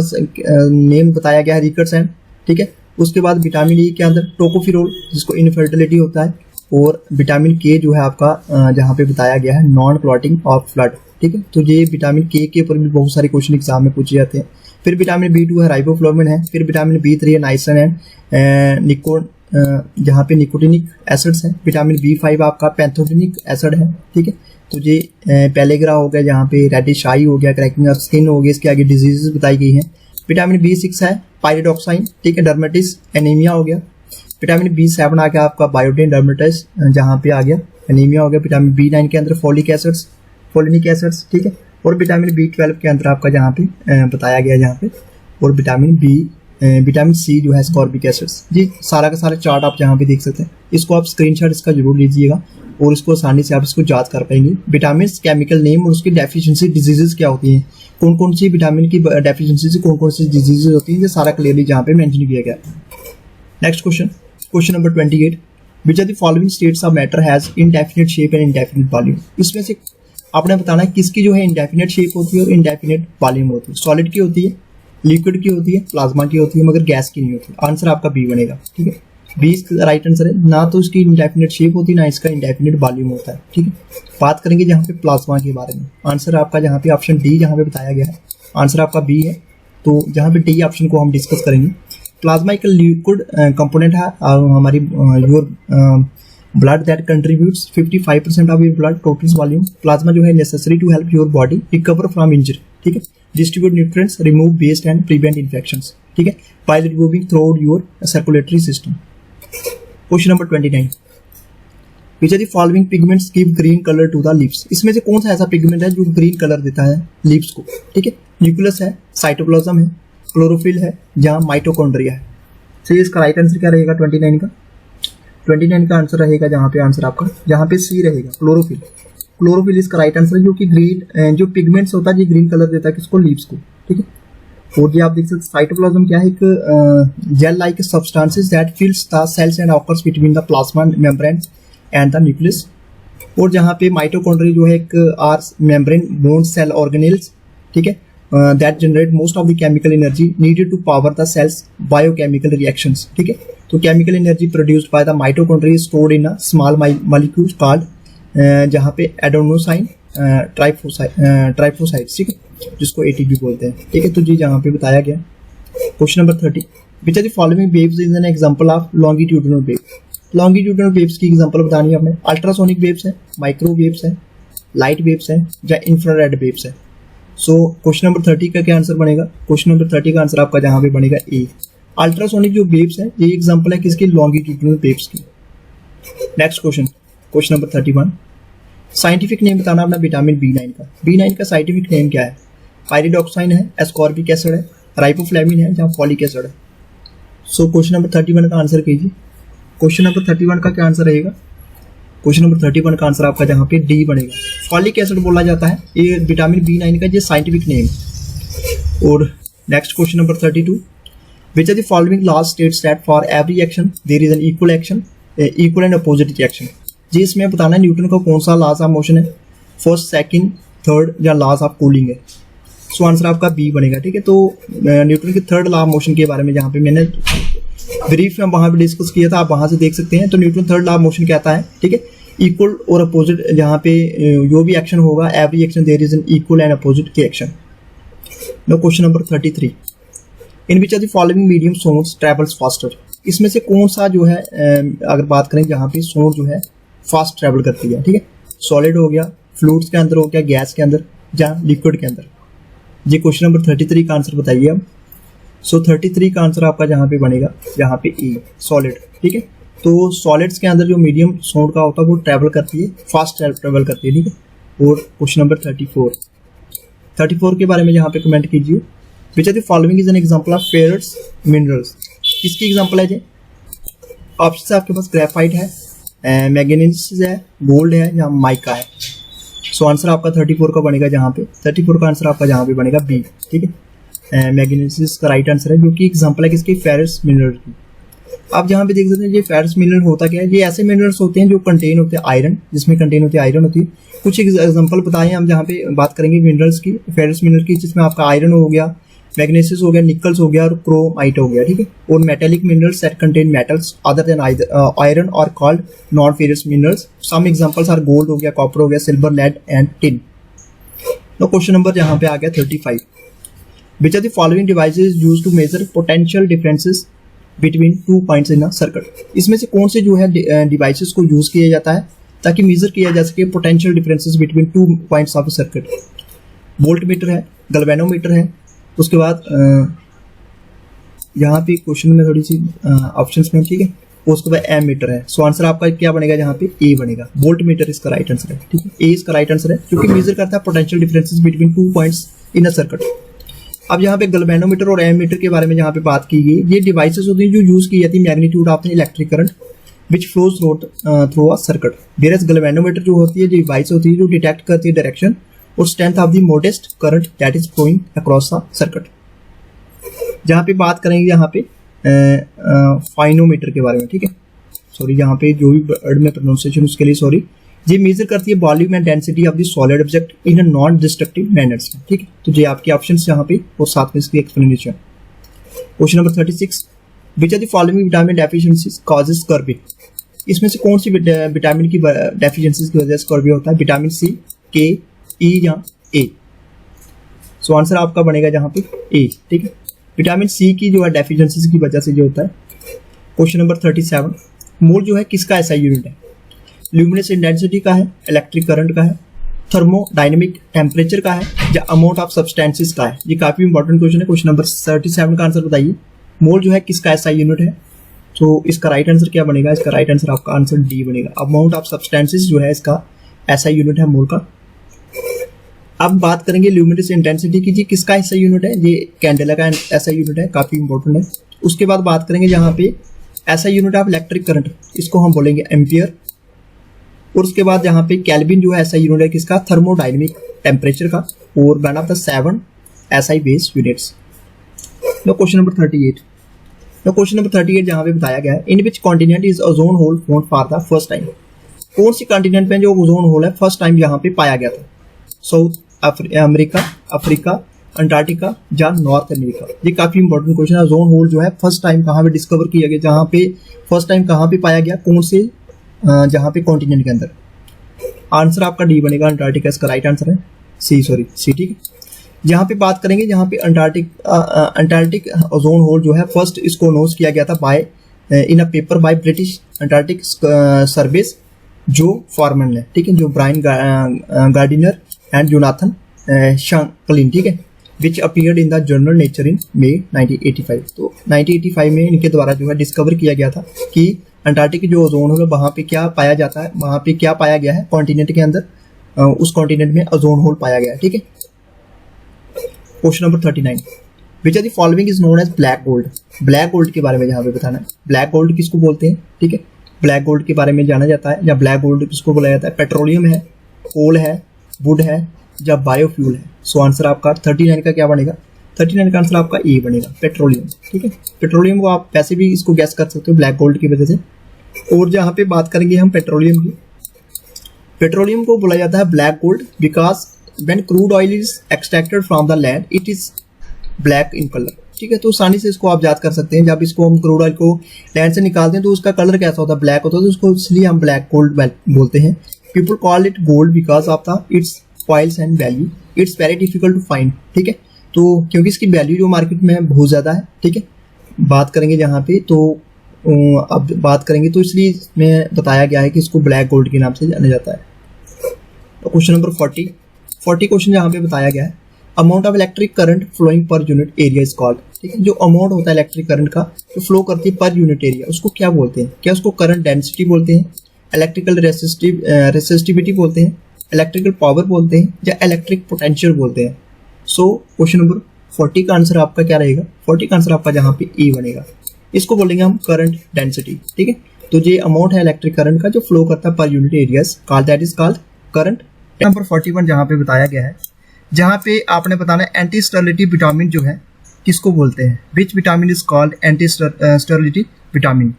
नेम बताया गया है, रिकट्स एंड। ठीक है, उसके बाद विटामिन ई के अंदर टोकोफिरोल, जिसको इनफर्टिलिटी होता है, और विटामिन के जो है आपका जहाँ पे बताया गया है नॉन क्लॉटिंग ऑफ ब्लड। ठीक है, तो ये विटामिन के ऊपर भी बहुत सारे क्वेश्चन एग्जाम में पूछे जाते हैं। फिर विटामिन B2 है, राइबोफ्लाविन है। फिर विटामिन B3 है, नाइसिन है, जहाँ पे निकोटिनिक एसिड्स है। विटामिन B5 आपका पैंथोजेनिक एसिड है। ठीक है, तो ये पेलेग्रा हो गया, जहाँ पे रेडिश आई हो गया, क्रैकिंग ऑफ स्किन हो गया, इसके आगे डिजीजेस बताई गई हैं। विटामिन B6 है, पायरिडॉक्साइन। ठीक है, डर्मेटिस एनीमिया हो गया। विटामिन B7 आ गया आपका बायोटिन डर्मेटिस, जहाँ पे आ गया एनीमिया हो गया। विटामिन B9 के अंदर फोलिक एसिड्स। ठीक है, और विटामिन B12 के अंदर आपका जहाँ पे बताया गया जहाँ पे, और विटामिन C जो है स्कॉर्बिक एसिड्स। जी, सारा का सारा चार्ट आप जहाँ पे देख सकते हैं। इसको आप स्क्रीनशॉट इसका जरूर लीजिएगा, और इसको आसानी से आप इसको याद कर पाएंगे। विटामिन केमिकल नेम और उसकी डेफिशिएंसी डिजीजेस क्या होती हैं, कौन कौन सी विटामिन की डेफिशिएंसी से कौन कौन सी डिजीजेस होती हैं, ये सारा क्लियरली जहाँ पे मेंशन किया गया। Next question, question number 28, which are the following states of matter has indefinite shape and indefinite volume. इसमें से आपने बताना है किसकी जो है इंडेफिनिट शेप होती है और इंडेफिनिट वॉल्यूम होती है। सॉलिड की होती है, लिक्विड की होती है, प्लाज्मा की होती है, मगर गैस की नहीं होती। आंसर आपका बी बनेगा। ठीक है, बी इसका राइट आंसर है। ना तो इसकी इंडेफिनिट शेप होती है, ना इसका इंडेफिनिट वॉल्यूम होता है। ठीक है, बात करेंगे जहाँ पे प्लाज्मा के बारे में। आंसर आपका जहाँ पे ऑप्शन डी जहाँ पे बताया गया है, आंसर आपका बी है। तो जहाँ पे डी ऑप्शन को हम डिस्कस करेंगे। प्लाज्मा एक लिक्विड कंपोनेंट है हमारी your blood that contributes 55% of your blood total volume. Plasma जो है necessary to help your body recover from injury. ठीक है, distribute nutrients, remove waste and prevent infections. ठीक है, by removing through your circulatory system. Question number 29, which are the following pigments give green colour to the leaves. इसमें से कौन सा ऐसा pigment है जो ग्रीन कलर देता है लीव्स को। ठीक है, न्यूक्लियस है, साइटोप्लाज्म है, क्लोरोफिल है, जहाँ माइटोकॉन्ड्रिया है। तो इसका राइट आंसर क्या रहेगा 29 का आंसर रहेगा जहाँ पे आंसर आपका जहाँ पे सी रहेगा, क्लोरोफिल इसका राइट आंसर है, जो कि ग्रीन जो पिगमेंट्स होता है ये ग्रीन कलर देता है किसको, लीव्स को। ठीक है, और ये आप देख सकते हैं साइटोप्लाज्म क्या है, एक gel like substances that fills the cells and occurs between the plasma membrane and the nucleus. और जहाँ पे माइटोकॉन्ड्रिया जो है एक are membrane bound cell organelles. ठीक है, that generate most of the chemical energy needed to power the cells biochemical reactions. ठीक है, तो chemical energy produced by the mitochondria is stored in a small molecule called जहाँ पे adenosine ट्राइफोसाइट्स। ठीक है, जिसको ATP बोलते हैं। ठीक है, तो जी जहाँ पे बताया गया। Question number 30, which are the following waves is an example of longitudinal wave। Longitudinal waves की एग्जांपल बतानी है हमें। अल्ट्रासोनिक वेव्स है, माइक्रो वेव्स है, लाइट वेव्स है, या इंफ्रारेड वेव्स है। सो क्वेश्चन नंबर 30 का क्या आंसर बनेगा, क्वेश्चन नंबर 30 का आंसर आपका जहां पे बनेगा ए। अल्ट्रासोनिक जो वेव्स है ये एग्जांपल है किसकी, लॉन्गिट्यूडनल वेव्स की। Next question, question number 31, scientific name बताना अपना विटामिन B9 का। B9 का साइंटिफिक नेम क्या है, पायरिडॉक्साइन है, एस्कॉर्बिक एसिड है, राइबोफ्लेविन है, या फॉलिक एसिड है। सो क्वेश्चन नंबर 31 का आंसर कीजिए। क्वेश्चन नंबर 31 का क्या आंसर रहेगा, क्वेश्चन नंबर 31 का आंसर आपका जहाँ पे डी बनेगा। फॉलिक एसिड बोला जाता है, ये विटामिन B9 का ये साइंटिफिक नेम। और next question number 32, which are the following laws states that for every action there is an equal and opposite reaction. जी इसमें बताना है न्यूटन का कौन सा लॉज ऑफ मोशन है, फर्स्ट, सेकंड, थर्ड या लॉज ऑफ कूलिंग है। सो आंसर आपका बी बनेगा। ठीक है, तो न्यूटन के थर्ड लॉ ऑफ मोशन के बारे में जहाँ पे मैंने ब्रीफ में वहां पे डिस्कस किया था, आप वहां से देख सकते हैं। तो Newton third law of motion कहता है, ठीक है, इक्वल और अपोजिट, जहाँ पे जो भी एक्शन होगा every action there is an equal and opposite reaction. No question number 33, in which are the following medium sounds travels faster. इसमें से कौन सा जो है अगर बात करें जहाँ पे साउंड जो है फास्ट ट्रेवल करती है, ठीक है, सॉलिड हो गया, फ्लूइड्स के अंदर हो गया, गैस के अंदर या लिक्विड के अंदर। जी क्वेश्चन नंबर 33 का आंसर बताइए अब। सो 33 का आंसर आपका जहाँ पे बनेगा, जहाँ पे ए सॉलिड। ठीक है, तो सॉलिड्स के अंदर जो मीडियम साउंड का होता है वो ट्रेवल करती है, फास्ट ट्रेवल करती है। ठीक है, और क्वेश्चन नंबर 34 के बारे में यहाँ पे कमेंट कीजिए। Which are the following is an example of ferrous minerals. किसकी एग्जांपल है जी? ऑप्शन आपके पास ग्रेफाइट है, मैग्नीज है, गोल्ड है या माइका है। सो आंसर आपका 34 का बनेगा जहाँ पे, 34 का आंसर आपका जहाँ पे बनेगा बी। ठीक है, मैग्नीज का राइट आंसर है, जो कि एग्जांपल है किसकी, फेरस मिनरल की। आप जहाँ पे देख सकते हैं ये फेरस मिनरल होता क्या है, ये ऐसे मिनरल्स होते हैं जो कंटेन होते हैं आयरन, जिसमें कंटेन होती है आयरन होती है। कुछ एग्जांपल बताएं हम जहाँ पे बात करेंगे मिनरल्स की, फेरस मिनरल की, जिसमें आपका आयरन हो गया, मैग्नीशियस हो गया, निकल्स हो गया और क्रोमाइट हो गया। ठीक है, और metallic minerals that contain metals other than iron और called non ferrous minerals. Some examples are gold हो गया, कॉपर हो गया, सिल्वर, लेड एंड टिन। तो क्वेश्चन नंबर यहाँ पे आ गया 35, which are the following devices used to measure potential differences between 2 points in a circuit. इसमें से कौन से जो है डिवाइसेस को यूज किया जाता है ताकि मेजर किया जा सके potential differences between 2 points of a circuit. Volt meter है, गैल्वेनोमीटर है, उसके बाद यहाँ पे क्वेश्चन में थोड़ी सी ऑप्शंस में, ठीक है, उसके बाद एम मीटर है। सो आंसर आपका क्या बनेगा, जहाँ पे ए बनेगा, वोल्ट मीटर इसका राइट आंसर है। ठीक है, ए इसका राइट आंसर है, क्योंकि मेजर करता है potential differences between 2 points in a circuit. अब यहाँ पे गैल्वेनोमीटर और एम मीटर के बारे में जहाँ पे बात की गई, ये डिवाइसेस होती हैं जो यूज की जाती है magnitude of the electric current which flows through a circuit. Whereas galvanometer जो होती है डिवाइस होती है जो डिटेक्ट करती है डायरेक्शन और strength of the modest current that is flowing across the circuit. जहाँ पे बात करेंगे यहाँ पे फाइनोमीटर के बारे में, ठीक है, सॉरी यहाँ पे जो भी वर्ड में प्रोनाउंसिएशन उसके लिए सॉरी। ये मेजर करती है volume and density of the solid object in a non destructive manners. ठीक है, तो ये आपके ऑप्शंस यहाँ पे और साथ में इसकी explanation. Question number 36, which are the following vitamin deficiencies causes scurvy. इसमें से कौन सी विटामिन की डेफिशिएंसीज की वजह से स्कर्वी होता है, विटामिन सी, के, ई या ए। सो आंसर आपका बनेगा जहाँ पे ए। ठीक है, विटामिन सी की जो है डेफिशिएंसीज की वजह से जो होता है। क्वेश्चन नंबर 37, मोल जो है किसका ऐसा यूनिट है, ल्यूमिनस इंटेंसिटी का है, इलेक्ट्रिक करंट का है, थर्मोडायनेमिक टेम्परेचर का है या अमाउंट ऑफ सब्सटेंसेस का है। ये काफी इंपॉर्टेंट क्वेश्चन है। क्वेश्चन नंबर 37 का आंसर बताइए, मोल जो है किसका ऐसा यूनिट है। तो इसका राइट आंसर क्या बनेगा, इसका राइट आंसर आपका आंसर डी बनेगा। अमाउंट ऑफ सब्सटेंसेस जो है इसका ऐसा यूनिट है मोल का। अब बात करेंगे ल्यूमिनस इंटेंसिटी की, जी किसका ऐसा यूनिट है, ये कैंडेला का ऐसा यूनिट है, काफी इंपॉर्टेंट है। उसके बाद बात करेंगे यहाँ पे ऐसा यूनिट ऑफ इलेक्ट्रिक करंट, इसको हम बोलेंगे एम्पियर। और उसके बाद यहाँ पे केल्विन जो है ऐसा यूनिट है किसका, थर्मोडायनेमिक टेम्परेचर का। और one of the 7 SI base units. Question number 38, question number 38 जहाँ पे बताया गया है, in which continent is ozone hole found for the first time. कौन सी कॉन्टिनेंट में जो ओजोन होल है फर्स्ट टाइम यहाँ पे पाया गया था, साउथ अमेरिका, अफ्रीका, अंटार्कटिका या नॉर्थ अमेरिका। ये काफी इंपॉर्टेंट क्वेश्चन है। ओजोन होल जो है फर्स्ट टाइम कहाँ पे डिस्कवर किया गया, जहाँ पे फर्स्ट टाइम कहाँ पे पाया गया, कौन से जहाँ पे कॉन्टिनेंट के अंदर। आंसर आपका डी बनेगा, अंटार्कटिका इसका राइट आंसर है, सी ठीक है। यहाँ पे बात करेंगे, यहाँ पे अंटार्कटिक ओजोन होल जो है फर्स्ट इसको नोट किया गया था by in a paper by British Antarctic service Joe Farman ने, ठीक है, जो Brian Gardiner and Jonathan Shanklin, ठीक है, which appeared in the journal Nature in May 1985। तो 1985 में इनके द्वारा जो है डिस्कवर किया गया था कि अंटार्कटिक की जो ओजोन होल है वहाँ पे क्या पाया जाता है, वहाँ पे क्या पाया गया है कॉन्टिनेंट के अंदर, उस कॉन्टिनेंट में ओजोन होल पाया गया है। ठीक है, question number 39, which are the following is known as black gold. Black gold के बारे में यहाँ पे बताना है, ब्लैक गोल्ड किसको बोलते हैं। ठीक है, ब्लैक गोल्ड के बारे में जाना जाता है, या ब्लैक गोल्ड किसको बोला जाता है, पेट्रोलियम है, कोल है, वुड है या बायोफ्यूल है। सो आंसर आपका 39 का क्या बनेगा, 39 का आंसर आपका ए बनेगा, पेट्रोलियम। ठीक है, पेट्रोलियम को आप वैसे भी इसको गैस कर सकते हो ब्लैक गोल्ड की वजह से। और जहाँ पे बात करेंगे हम पेट्रोलियम की, पेट्रोलियम को बोला जाता है black gold because when crude oil is extracted from the land it is black in colour. ठीक है, तो आसानी से इसको आप याद कर सकते हैं। जब इसको हम क्रूड ऑयल को लैंड से निकालते हैं तो उसका कलर कैसा होता है, ब्लैक होता है, तो उसको इसलिए हम ब्लैक गोल्ड बोलते हैं। People call it gold because of the its oils and value, it's very difficult to find. ठीक है, तो क्योंकि इसकी वैल्यू जो मार्केट में है बहुत ज़्यादा है। ठीक है, बात करेंगे जहाँ पे, तो अब बात करेंगे तो इसलिए इसमें बताया गया है कि इसको ब्लैक गोल्ड के नाम से जाना जाता है। तो क्वेश्चन नंबर 40 क्वेश्चन जहाँ पे बताया गया है, amount of electric current flowing per unit area is called. ठीक है, जो अमाउंट होता है इलेक्ट्रिक करंट का जो फ्लो करती है पर यूनिट एरिया, उसको क्या बोलते हैं? क्या उसको करंट डेंसिटी बोलते हैं, इलेक्ट्रिकल रेसिस्टिविटी बोलते हैं, इलेक्ट्रिकल पावर बोलते हैं, या इलेक्ट्रिक पोटेंशियल बोलते हैं? सो क्वेश्चन नंबर 40 का आंसर आपका क्या रहेगा? 40 का आंसर आपका जहाँ पे ए बनेगा, इसको बोलेंगे हम करंट डेंसिटी। ठीक है, तो ये अमाउंट है इलेक्ट्रिक करंट का जो फ्लो करता है per unit areas, called that is called current. Number 41 जहाँ पे बताया गया है, जहाँ पे आपने बताना है एंटी स्टेरिलिटी विटामिन जो है किसको बोलते हैं? Which vitamin is called anti sterility vitamin?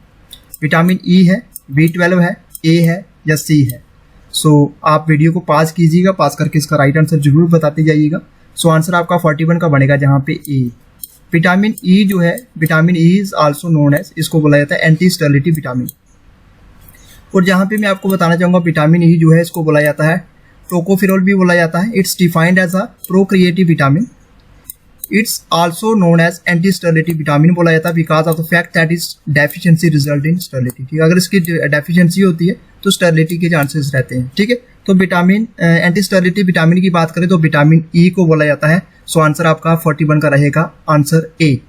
Vitamin E है, B12 है, ए है या सी है? सो आप वीडियो को पास कीजिएगा, पास करके इसका राइट आंसर जरूर बताते जाइएगा। सो आंसर आपका 41 का बनेगा जहाँ पे ए। विटामिन ई जो है, vitamin E is also known as, इसको बोला जाता है एंटी स्टेरिलिटी विटामिन। और जहाँ पे मैं आपको बताना चाहूँगा विटामिन ई जो है इसको बोला जाता है टोकोफेरोल भी बोला जाता है। It's defined as a procreative vitamin. It's also known as anti sterility vitamin बोला जाता है because of the fact that is deficiency result in sterility. ठीक है, अगर इसकी डेफिशिएंसी होती है तो स्टेरिलिटी के चांसेस रहते हैं। ठीक है, तो विटामिन एंटी स्टेरिलिटी विटामिन की बात करें तो विटामिन ई को बोला जाता है। सो आंसर आपका 41 का रहेगा आंसर ए।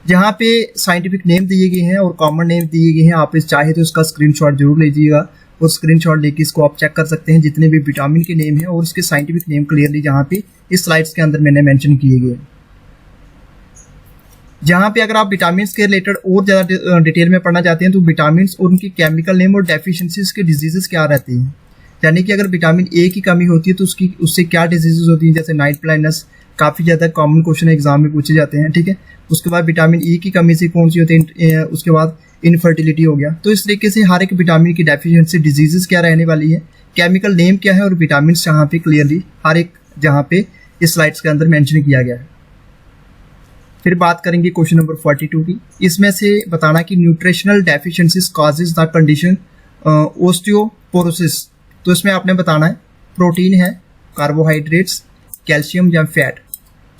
जहाँ पे साइंटिफिक नेम दिए गए हैं और कॉमन नेम दिए गए हैं, आप इस चाहे तो इसका स्क्रीनशॉट जरूर लीजिएगा और स्क्रीनशॉट लेके इसको आप चेक कर सकते हैं जितने भी विटामिन के नेम हैं और उसके साइंटिफिक नेम क्लियरली जहाँ पे इस स्लाइड्स के अंदर मैंने मेंशन किए गए। जहाँ पे अगर आप विटामिन के रिलेटेड और ज़्यादा डिटेल में पढ़ना चाहते हैं तो विटामिन और उनकी केमिकल नेम और डेफिशिएंसीज के डिजीजेस क्या रहते हैं, यानी कि अगर विटामिन ए की कमी होती है तो उससे क्या डिजीजेज होती हैं, जैसे नाइट ब्लाइंडनेस, काफ़ी ज़्यादा कॉमन क्वेश्चन एग्जाम में पूछे जाते हैं। ठीक है, उसके बाद विटामिन ई की कमी से कौन सी होती है, उसके बाद इनफर्टिलिटी हो गया। तो इस तरीके से हर एक विटामिन की डेफिशिएंसी डिजीजेस क्या रहने वाली है, केमिकल नेम क्या है और विटामिन जहाँ पे क्लियरली हर एक जहाँ पे इस स्लाइड्स के अंदर मेंशन किया गया है। फिर बात करेंगे क्वेश्चन नंबर 42 की। इसमें से बताना कि nutritional deficiencies causes the condition osteoporosis. तो इसमें आपने बताना है प्रोटीन है, कार्बोहाइड्रेट्स, कैल्शियम या फैट।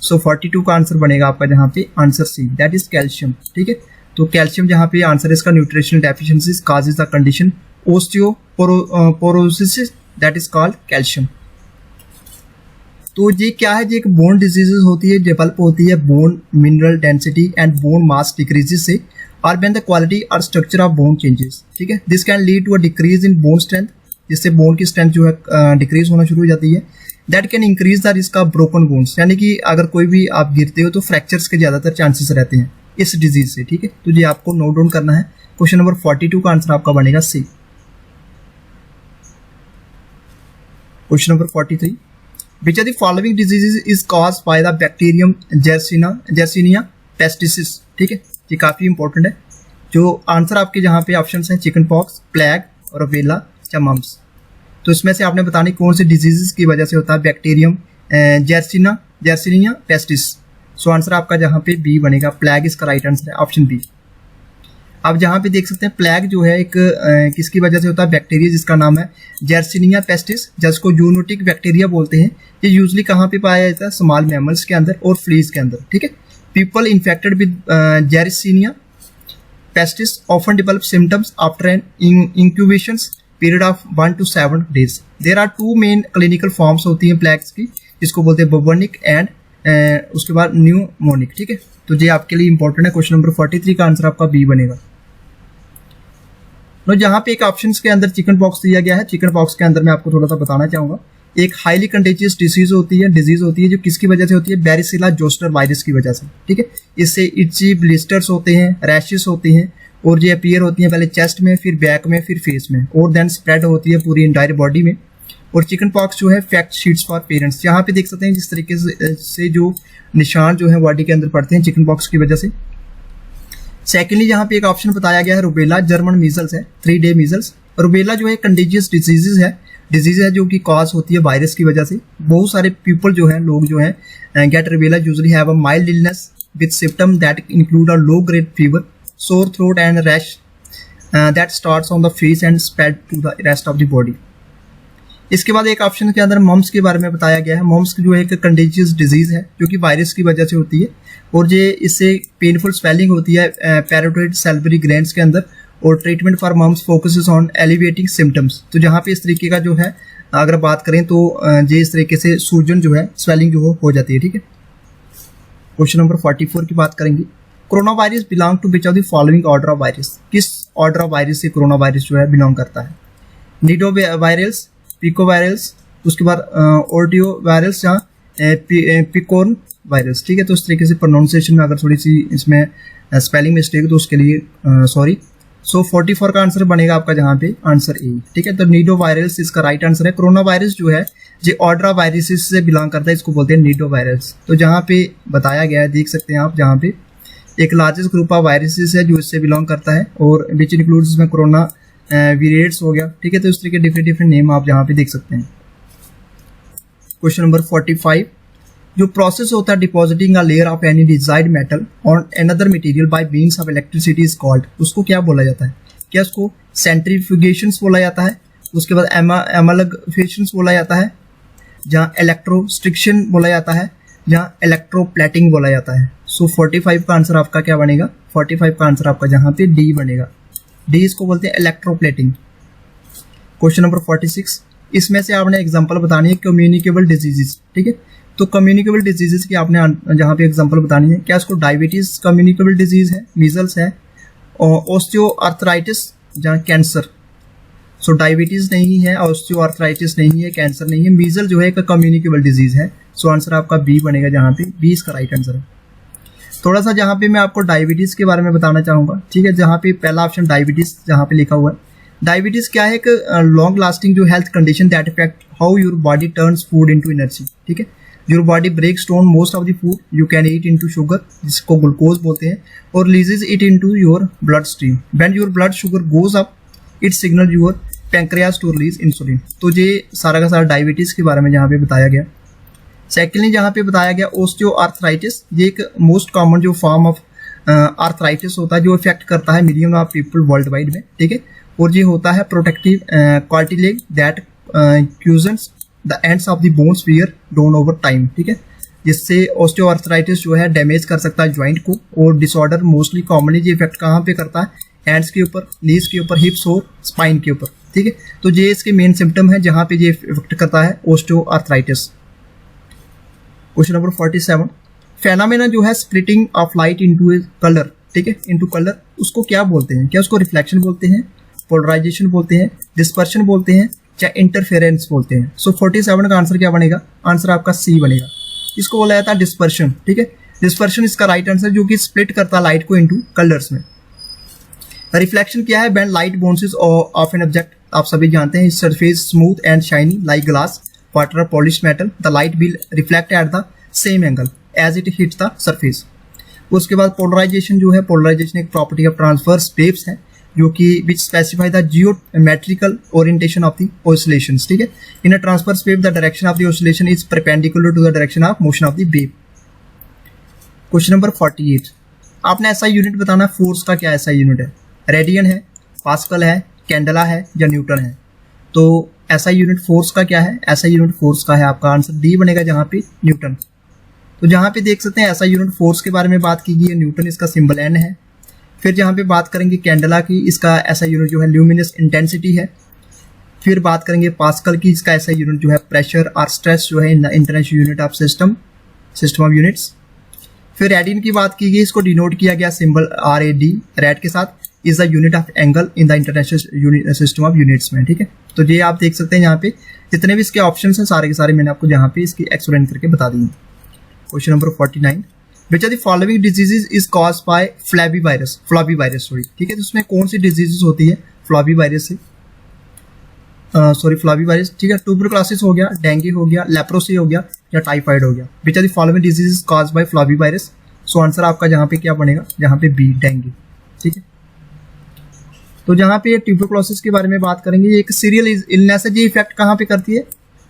सो 42 का आंसर बनेगा आपका जहाँ पे answer C, that is calcium. ठीक है, तो कैल्शियम जहाँ पे आंसर इसका nutritional deficiencies causes the condition osteoporosis, that is called calcium. तो ये क्या है, ये एक बोन डिजीजेज होती है, डेवलप होती है bone mineral density and bone mass decreases से, और व्हेन द क्वालिटी और स्ट्रक्चर ऑफ बोन चेंजेस। ठीक है, this can lead to a decrease in bone strength, जिससे बोन की स्ट्रेंथ जो है डिक्रीज होना शुरू हो जाती है। That can increase the risk of broken bones, यानी कि अगर कोई भी आप गिरते हो तो फ्रैक्चर्स के ज़्यादातर चांसेस रहते हैं इस डिजीज से। ठीक है, तो ये आपको नोट डाउन करना है। क्वेश्चन नंबर 42 का आंसर आपका बनेगा C. Question number 43, which of the following diseases is caused by the bacterium Yersinia pestis? ठीक है, ये काफ़ी इंपॉर्टेंट है। जो आंसर आपके जहाँ पे ऑप्शन हैं चिकन पॉक्स, प्लेग और रूबेला या मम्स। तो इसमें से आपने बतानी कौन से डिजीजेस की वजह से होता है बैक्टीरियम जर्सिनिया पेस्टिस। सो आंसर आपका जहाँ पे बी बनेगा, प्लेग इसका राइट आंसर है, ऑप्शन बी। आप जहाँ पे देख सकते हैं प्लेग जो है एक किसकी वजह से होता है, बैक्टीरिया जिसका नाम है जर्सिनिया पेस्टिस, जिसको जूनोटिक बैक्टीरिया बोलते हैं। ये यूजली कहाँ पे पाया जाता है, स्मॉल मैमल्स के अंदर और फ्लीज के अंदर। ठीक है, people infected with Yersinia pestis often develop symptoms after an incubation period of 1 to 7 days। There are 2 main clinical forms होती हैं प्लेग्स की, जिसको बोलते हैं बबनिक एंड उसके बाद न्यूमोनिक। ठीक है, तो ये आपके लिए इंपॉर्टेंट है। क्वेश्चन नंबर 43 का आंसर आपका बी बनेगा। तो जहाँ पे एक ऑप्शन के अंदर चिकन पॉक्स दिया गया है, चिकन पॉक्स के अंदर मैं आपको थोड़ा सा बताना चाहूँगा। एक हाईली कंटेजियस डिजीज होती है जो किसकी वजह से होती है, बैरिसिला जोस्टर वायरस की वजह से। ठीक है, इससे इची ब्लिस्टर्स होते हैं, रैशेस होते हैं और ये अपीयर होती हैं पहले चेस्ट में, फिर बैक में, फिर फेस में, और देन स्प्रेड होती है पूरी इंटायर बॉडी में। और चिकन पॉक्स जो है फैक्ट शीट्स फॉर पेरेंट्स। यहाँ पे देख सकते हैं जिस तरीके से जो निशान जो है बॉडी के अंदर पड़ते हैं चिकन पॉक्स की वजह से। सेकेंडली यहाँ पे एक ऑप्शन बताया गया है रुबेला, जर्मन मीजल्स है, 3 डे मीजल्स। रुबेला जो है कंटेजियस डिजीज है जो कि कॉज होती है वायरस की वजह से। बहुत सारे पीपल जो है लोग जो है get rubella usually have a mild illness with symptom that include a low grade fever, sore throat and rash that starts on the face and spread to the rest of the body. इसके बाद एक option के अंदर mums के बारे में बताया गया है। मम्स जो है एक कंटेजियस डिजीज है जो कि वायरस की वजह से होती है और ये इससे पेनफुल स्वेलिंग होती है पैरोटिड सैलिवरी ग्लैंड्स के अंदर। और treatment for mumps focuses on elevating symptoms. तो जहाँ पे इस तरीके का जो है अगर बात करें तो ये इस तरीके से सूजन जो है स्वेलिंग जो हो जाती है, ठीक है। क्वेश्चन नंबर 44 की बात करेंगे। Corona virus belong to which of the following order of virus. किस ऑर्डर ऑफ वायरस से कोरोना वायरस जो है बिलोंग करता है? निडो वायरल्स, पिको वायरल्स, उसके बाद ओर्डियो वायरल्स या पिकोन वायरस, ठीक है। तो इस तरीके से प्रोनाउंसिएशन में अगर थोड़ी सी इसमें स्पेलिंग मिस्टेक तो उसके लिए सॉरी। सो 44 का आंसर बनेगा आपका जहाँ पे आंसर ए, ठीक है। तो नीडो वायरस इसका राइट आंसर है। कोरोना वायरस जो है ये ऑर्डर ऑफ वायरसेस से बिलोंग करता है, इसको बोलते हैं नीडो वायरस। तो जहाँ पे बताया गया है देख सकते हैं आप, जहाँ पे एक लार्जेस्ट ग्रुप ऑफ वायरसेस है जो इससे बिलोंग करता है और विच इंक्लूड्स इसमें कोरोना वीरिएट्स हो गया, ठीक है। तो इस तरीके डिफरेंट नेम आप यहाँ पे देख सकते हैं। क्वेश्चन नंबर 45, जो प्रोसेस होता है depositing a layer of any desired metal on another material by means of electricity is called, उसको क्या बोला जाता है? क्या उसको सेंट्रीफ्यूगेशंस बोला जाता है, उसके बाद एमलगफेशंस बोला जाता है, जहाँ इलेक्ट्रोस्ट्रिक्शन बोला जाता है, जहाँ इलेक्ट्रोप्लेटिंग बोला जाता है। सो 45 का आंसर आपका क्या बनेगा? 45 का आंसर आपका जहाँ पे डी बनेगा। डी इसको बोलते हैं इलेक्ट्रोप्लेटिंग। क्वेश्चन नंबर 46, इसमें से आपने एग्जांपल बतानी है कम्युनिकेबल डिजीजेस, ठीक है। तो कम्युनिकेबल डिजीजेस की आपने जहाँ पे एग्जांपल बतानी है। क्या इसको डायबिटीज कम्युनिकेबल डिजीज है, मीजल्स है, ऑस्टियोआर्थराइटिस जहाँ कैंसर। सो डायबिटीज नहीं है, ऑस्टियोआर्थराइटिस नहीं है, कैंसर नहीं है, मीजल जो है एक कम्युनिकेबल डिजीज है। सो आंसर आपका बी बनेगा जहाँ पे बी इसका राइट आंसर है। थोड़ा सा जहाँ पे मैं आपको डायबिटीज के बारे में बताना चाहूँगा, ठीक है। जहाँ पे पहला ऑप्शन डायबिटीज जहाँ पे लिखा हुआ है। डायबिटीज क्या है? एक लॉन्ग लास्टिंग जो health condition that effect how your body turns food into energy, ठीक है। Your body breaks down most of the food you can eat into sugar, जिसको ग्लूकोज बोलते हैं, और releases it into your blood stream. When your blood sugar goes up it signal your pancreas to release insulin. तो ये सारा का सारा diabetes के बारे में जहाँ पे बताया गया। सेकेंडली जहाँ पे बताया गया ऑस्टियोआर्थराइटिस, ये एक मोस्ट कॉमन जो फॉर्म ऑफ आर्थराइटिस होता है जो इफेक्ट करता है million of people world wide में, ठीक है। और ये होता है protective cartilage that cushions the ends of the bones wear down over time, ठीक है। जिससे ऑस्टियोआर्थराइटिस जो है डैमेज कर सकता है ज्वाइंट को। और डिसऑर्डर मोस्टली कॉमनली ये इफेक्ट कहाँ पे करता है? हैंड्स के ऊपर, नीज के ऊपर, हिप्स और स्पाइन के ऊपर, ठीक है। तो ये इसके मेन सिम्टम है जहाँ पे ये इफेक्ट करता है ऑस्टियोआर्थराइटिस। क्वेश्चन नंबर 47, फेनोमेना जो है splitting of light into A colour, ठीक है, इनटू कलर, उसको क्या बोलते हैं? क्या उसको रिफ्लेक्शन बोलते हैं, पोलराइजेशन बोलते हैं, डिस्पर्शन बोलते हैं, या इंटरफेरेंस बोलते हैं? सो 47 का आंसर क्या बनेगा? आंसर आपका सी बनेगा। इसको बोला जाता है डिस्पर्शन, ठीक है। डिस्पर्शन इसका राइट आंसर जो कि स्प्लिट करता है लाइट को इनटू कलर्स में। रिफ्लेक्शन क्या है? When light bounces off an object, आप सभी जानते हैं, surface smooth and shiny like glass, water और polished metal, the light will reflect at the same angle as it hits the surface. उसके बाद पोलराइजेशन जो है, पोलराइजेशन एक प्रॉपर्टी ऑफ ट्रांसवर्स वेव्स है जो कि which specify the geometrical orientation of the oscillations, ठीक है। In a transverse wave the direction of the oscillation is perpendicular to the direction of motion of the wave. Question number 48, आपने ऐसा unit बताना, force का क्या ऐसा unit है? Radian है, पास्कल है, कैंडला है, या न्यूटन है? तो ऐसा यूनिट फोर्स का क्या है? ऐसा यूनिट फोर्स का है आपका आंसर डी बनेगा जहाँ पे न्यूटन। तो जहाँ पे देख सकते हैं ऐसा यूनिट फोर्स के बारे में बात की गई है, न्यूटन, इसका सिंबल एन है। फिर जहाँ पे बात करेंगे कैंडला की, इसका ऐसा यूनिट जो है ल्यूमिनस इंटेंसिटी है। फिर बात करेंगे पास्कल की, इसका ऐसा यूनिट जो है प्रेशर और स्ट्रेस जो है international unit of system of units. फिर रेडियन की बात की गई, इसको डिनोट किया गया सिंबल RAD रेड के साथ, is the unit of angle in the international system of units में, ठीक है। तो ये आप देख सकते हैं यहाँ पे जितने भी इसके ऑप्शन हैं सारे के सारे मैंने आपको यहाँ पे इसकी एक्सप्लेन करके बता दिए। Question number 49, which are the following diseases is caused by flavi virus, ठीक है। तो उसमें कौन सी डिजीजेज होती है फ्लैबी वायरस से? फ्लावीवायरस, ठीक है, ट्यूबरकुलोसिस हो गया, डेंगू हो गया, लेप्रोसी हो गया या टाइफाइड हो गया। Which are the following disease caused by flavivirus? So answer आपका जहाँ पे क्या बनेगा, जहाँ पे बी, डेंगू, ठीक है। तो जहाँ पे ट्यूबरकुलोसिस के बारे में बात करेंगे, ये एक सीरियल इलनेस है, ये इफेक्ट कहाँ पे करती है,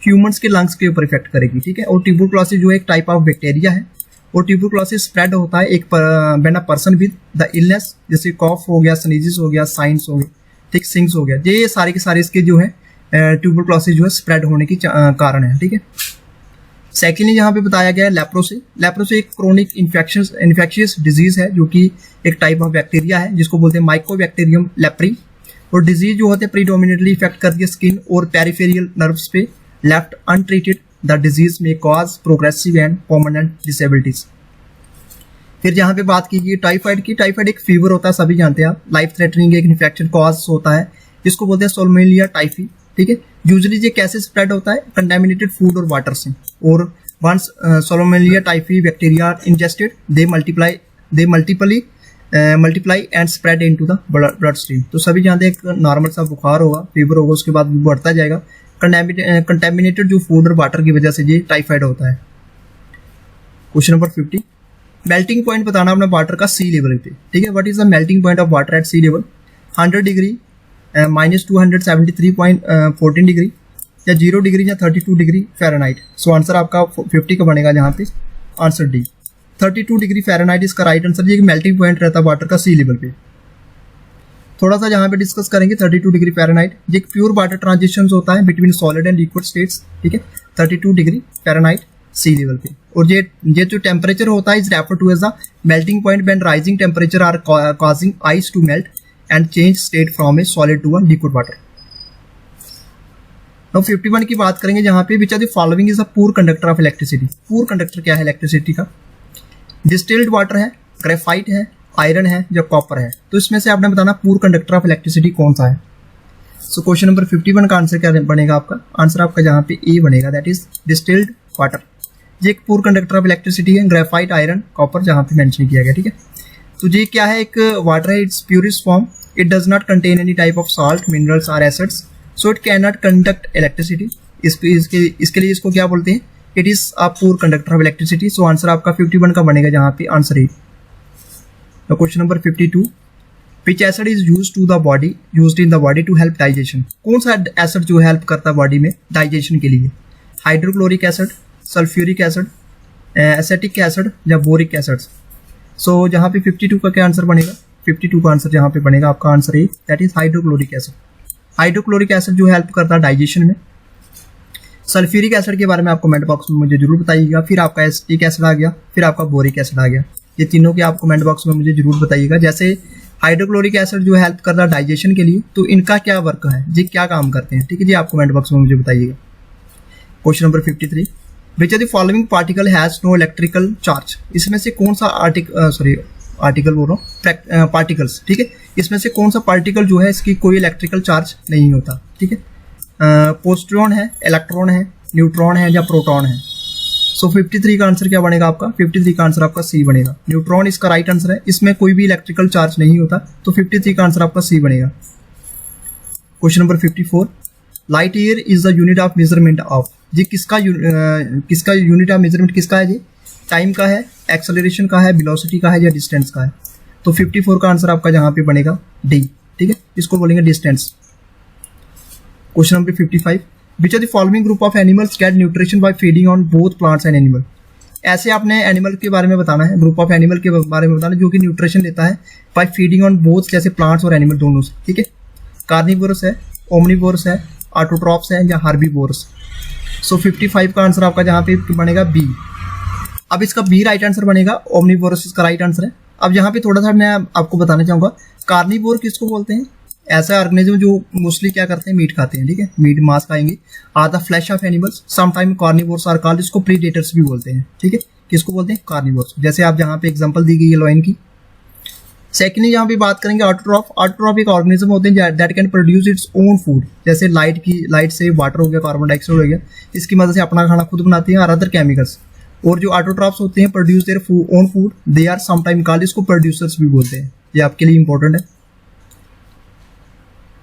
ह्यूमंस के लंग्स के ऊपर इफेक्ट करेगी, ठीक है। और ट्यूबरकुलोसिस जो है एक टाइप ऑफ बैक्टीरिया है, और ट्यूबरकुलोसिस स्प्रेड होता है एक when a person with the illness, जैसे कॉफ हो गया, स्नीजेस हो गया, साइंस हो गया, ठीक, सिंग्स हो गया, ये सारे के सारे इसके जो है ट्यूबरकुलोसिस जो है स्प्रेड होने की कारण है, ठीक है। सेकेंडली यहाँ पे बताया गया है लेप्रोसी। लेप्रोसी एक क्रोनिक इन्फेक्शियस डिजीज है, जो कि एक टाइप ऑफ बैक्टीरिया है जिसको बोलते हैं माइकोबैक्टीरियम लेप्री। और डिजीज जो होते हैं प्रीडोमिनेटली इफेक्ट करती है स्किन और पेरिफेरियल नर्व्स पे। लेफ्ट अनट्रीटेड द डिजीज में cause progressive and permanent disabilities. फिर जहाँ पे बात की गई टाइफाइड की, टाइफाइड एक फीवर होता है, सभी जानते हैं आप, लाइफ थ्रेटनिंग एक इन्फेक्शन कॉज होता है, जिसको बोलते हैं सोलमेलिया टाइफी, ठीक है। यूजुअली ये कैसे स्प्रेड होता है, कंटेमिनेटेड फूड और वाटर से। और once Salmonella typhi bacteria ingested, they multiply and spread into the blood stream. तो सभी जानते हैं एक नॉर्मल सा बुखार होगा, फीवर होगा, उसके बाद बढ़ता जाएगा, कंटेमिनेटेड जो फूड और वाटर की वजह से ये टाइफाइड होता है। क्वेश्चन नंबर 50, मेल्टिंग पॉइंट बताना अपने वाटर का सी लेवल पे, ठीक है। What is the melting point of water at sea level? 100 degree, -273.14 degree, या 0 डिग्री, या 32 डिग्री फ़ारेनहाइट। सो आंसर आपका 50 का बनेगा यहाँ पे, आंसर डी, 32 डिग्री फ़ारेनहाइट इसका राइट आंसर। ये मेल्टिंग पॉइंट रहता है वाटर का सी लेवल पे। थोड़ा सा यहाँ पे डिस्कस करेंगे 32 डिग्री फ़ारेनहाइट, ये एक प्योर वाटर ट्रांजिशन होता है between solid and liquid states, ठीक है। 32 डिग्री फ़ारेनहाइट सी लेवल पे। और ये जो टेम्परेचर होता है is refer to as the melting point when rising temperature are causing ice to melt and change state from a solid to a liquid water. अब 51 की बात करेंगे, जहाँ पे which are the following is a poor conductor of electricity. Poor conductor क्या है electricity का? Distilled water है, ग्रेफाइट है, आयरन है या कॉपर है। तो इसमें से आपने बताना पुअर कंडक्टर ऑफ इलेक्ट्रिसिटी कौन सा है। सो क्वेश्चन नंबर 51 का आंसर क्या बनेगा आपका? आंसर आपका जहाँ पे ए बनेगा, दैट इज डिस्टिल्ड वाटर। ये एक पुअर कंडक्टर ऑफ इलेक्ट्रिसिटी है, ग्रेफाइट, आयरन, कॉपर जहाँ पे मेंशन किया गया, ठीक है। तो ये क्या है, एक वाटर है, it's purest form, it does not contain any type of salt, minerals और acids, so it can not conduct electricity. इसके लिए इसको क्या बोलते हैं, it is a poor conductor of electricity. So answer आपका 51 का बनेगा जहाँ पे answer A. Question number 52, which acid is used in the body to help digestion. कौन सा एसिड जो हेल्प करता है बॉडी में डाइजेशन के लिए? Hydrochloric acid, sulphuric acid, acetic acid या बोरिक एसिड। सो जहाँ पे 52 का क्या आंसर बनेगा? 52 का आंसर जहाँ पे बनेगा आपका answer A, that is hydrochloric acid. Hydrochloric acid जो हेल्प करता है डाइजेशन में। सल्फ्यूरिक एसिड के बारे में आप कमेंट बॉक्स में मुझे जरूर बताइएगा। फिर आपका एसिटिक एसिड आ गया, फिर आपका बोरिक एसिड आ गया। ये तीनों के आप कमेंट बॉक्स में मुझे जरूर बताइएगा। जैसे हाइड्रोक्लोरिक एसिड जो हेल्प करता है डाइजेशन के लिए, तो इनका क्या वर्क है, ये क्या काम करते हैं, ठीक है जी, आप कमेंट बॉक्स में मुझे बताइएगा। Question number 53, which are the following particle has no electrical charge. इसमें से कौन सा आर्टिकल बोल रहा हूँ, पार्टिकल्स, ठीक है, इसमें से कौन सा पार्टिकल जो है इसकी कोई इलेक्ट्रिकल चार्ज नहीं होता, ठीक है। पोस्ट्रॉन है, इलेक्ट्रॉन है, न्यूट्रॉन है या प्रोटॉन है। सो 53 का आंसर क्या बनेगा आपका? 53 का आंसर आपका सी बनेगा। न्यूट्रॉन इसका राइट आंसर है, इसमें कोई भी इलेक्ट्रिकल चार्ज नहीं होता, तो 53 का आंसर आपका सी बनेगा। Question number 54, light year is the unit of measurement of. ये किसका यूनिट ऑफ मेजरमेंट किसका है? जी टाइम का है, एक्सेलरेशन का है, वेलोसिटी का है या डिस्टेंस का है। तो 54 का आंसर आपका जहाँ पे बनेगा डी, ठीक है, इसको बोलेंगे distance. Question number 55, which are the following group of animals get nutrition by feeding on both plants and animal. ऐसे आपने एनिमल के बारे में बताना है, ग्रुप ऑफ एनिमल के बारे में बताना जो कि न्यूट्रिशन लेता है बाय फीडिंग ऑन बोथ, जैसे प्लांट्स और एनिमल दोनों से, ठीक है। कार्निवोरस है, ओमनिवोरस है, ऑटोट्रॉप्स है या हार्बीवोरस। सो 55 का आंसर आपका जहाँ पे बनेगा बी। अब इसका बी राइट आंसर बनेगा, ओमनिवोरस इसका राइट आंसर है। अब यहाँ पे थोड़ा सा मैं आपको बताना चाहूँगा, कार्निवोर किसको बोलते हैं? ऐसा ऑर्गेनिज्म जो मोस्टली क्या करते हैं, मीट खाते हैं, ठीक है, मीट मांस खाएंगे। Are the flesh of animals, some time carnivores are called, इसको प्रीडेटर्स भी बोलते हैं, ठीक है। किसको बोलते हैं? कार्निवोर्स। जैसे आप जहाँ पे एग्जांपल दी गई है लॉयन की। सेकेंडली यहाँ पे बात करेंगे ऑटोट्रॉफ। ऑटोट्रॉफ एक ऑर्गेनिज्म होते हैं that can produce its own food. जैसे लाइट से वाटर हो गया, कार्बन डाइऑक्साइड हो गया, इसकी मदद से अपना खाना खुद बनाती है, और अदर केमिकल्स। और जो ऑटोट्रॉफ्स होते हैं produce their own food, they are some time called, इसको प्रोड्यूसर्स भी बोलते हैं। ये आपके लिए इंपॉर्टेंट है।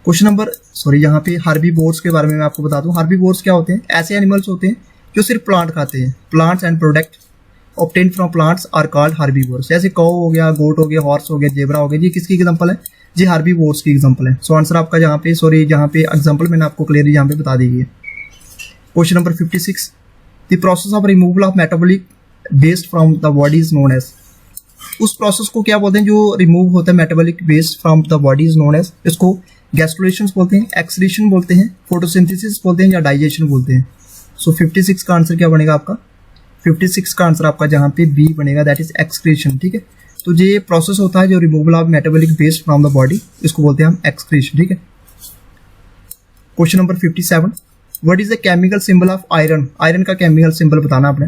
क्वेश्चन नंबर यहाँ पे हार्बीवोर्स के बारे में मैं आपको बता दूं। हार्बीवोर्स क्या होते हैं? ऐसे एनिमल्स होते हैं जो सिर्फ प्लांट खाते हैं। Plants and product obtain from plants are called herbivores. जैसे कौ हो गया, गोट हो गया, हॉर्स हो गया, जेब्रा हो गया, ये किसकी एग्जांपल है? जी हार्बीवोर्स की एग्जांपल है। सो आंसर आपका जहाँ पे एग्जांपल मैंने आपको क्लियरली यहाँ पे बता दी है। Question number 56, the process of removal of metabolic waste from the body is known as. उस प्रोसेस को क्या बोलते हैं जो रिमूव होता है metabolic waste from the body is known as? इसको गैस्ट्रुलेशन बोलते हैं, एक्सक्रीशन बोलते हैं, फोटोसिंथेसिस बोलते हैं या डाइजेशन बोलते हैं। सो 56 का आंसर क्या बनेगा आपका? 56 का आंसर आपका जहाँ पे बी बनेगा, दैट इज एक्सक्रीशन। ठीक है, तो ये प्रोसेस होता है जो removal of metabolic waste from the body, इसको बोलते हैं हम एक्सक्रीशन। ठीक है। Question number 57, what is the chemical symbol of iron? Iron का केमिकल सिंबल बताना आपने।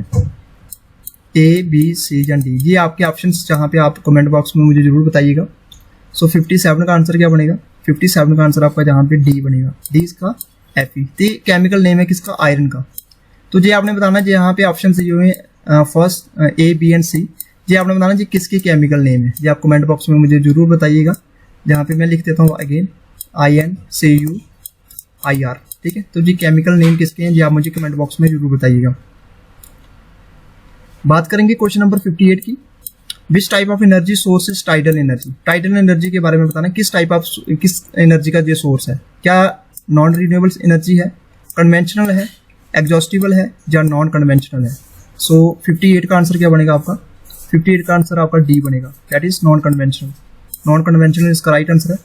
ए, बी, सी या डी, ये आपके ऑप्शंस जहाँ पे आप कमेंट बॉक्स में मुझे जरूर बताइएगा। सो 57 का आंसर क्या बनेगा? 57 का आंसर आपका जहाँ पे डी बनेगा, डी इसका Fe। तो केमिकल नेम है किसका? आयरन का। तो ये आपने बताना जी, यहाँ पे ऑप्शन जो है फर्स्ट ए, बी एंड सी, ये आपने बताना जी किसकी केमिकल नेम है। ये आप कमेंट बॉक्स में मुझे जरूर बताइएगा। जहाँ पे मैं लिख देता हूँ अगेन INCUIR। ठीक है, तो जी केमिकल नेम किसके हैं, जी आप मुझे कमेंट बॉक्स में जरूर बताइएगा। बात करेंगे क्वेश्चन नंबर 58 की। Which type of energy source is tidal energy? Tidal energy के बारे में बताना, किस एनर्जी का ये सोर्स है? क्या नॉन रिन्यूएबल एनर्जी है, कन्वेंशनल है, एग्जॉस्टिबल है या नॉन कन्वेंशनल है? सो 58 का आंसर क्या बनेगा आपका? 58 का आंसर आपका डी बनेगा, that is non conventional. Non conventional इसका राइट आंसर है।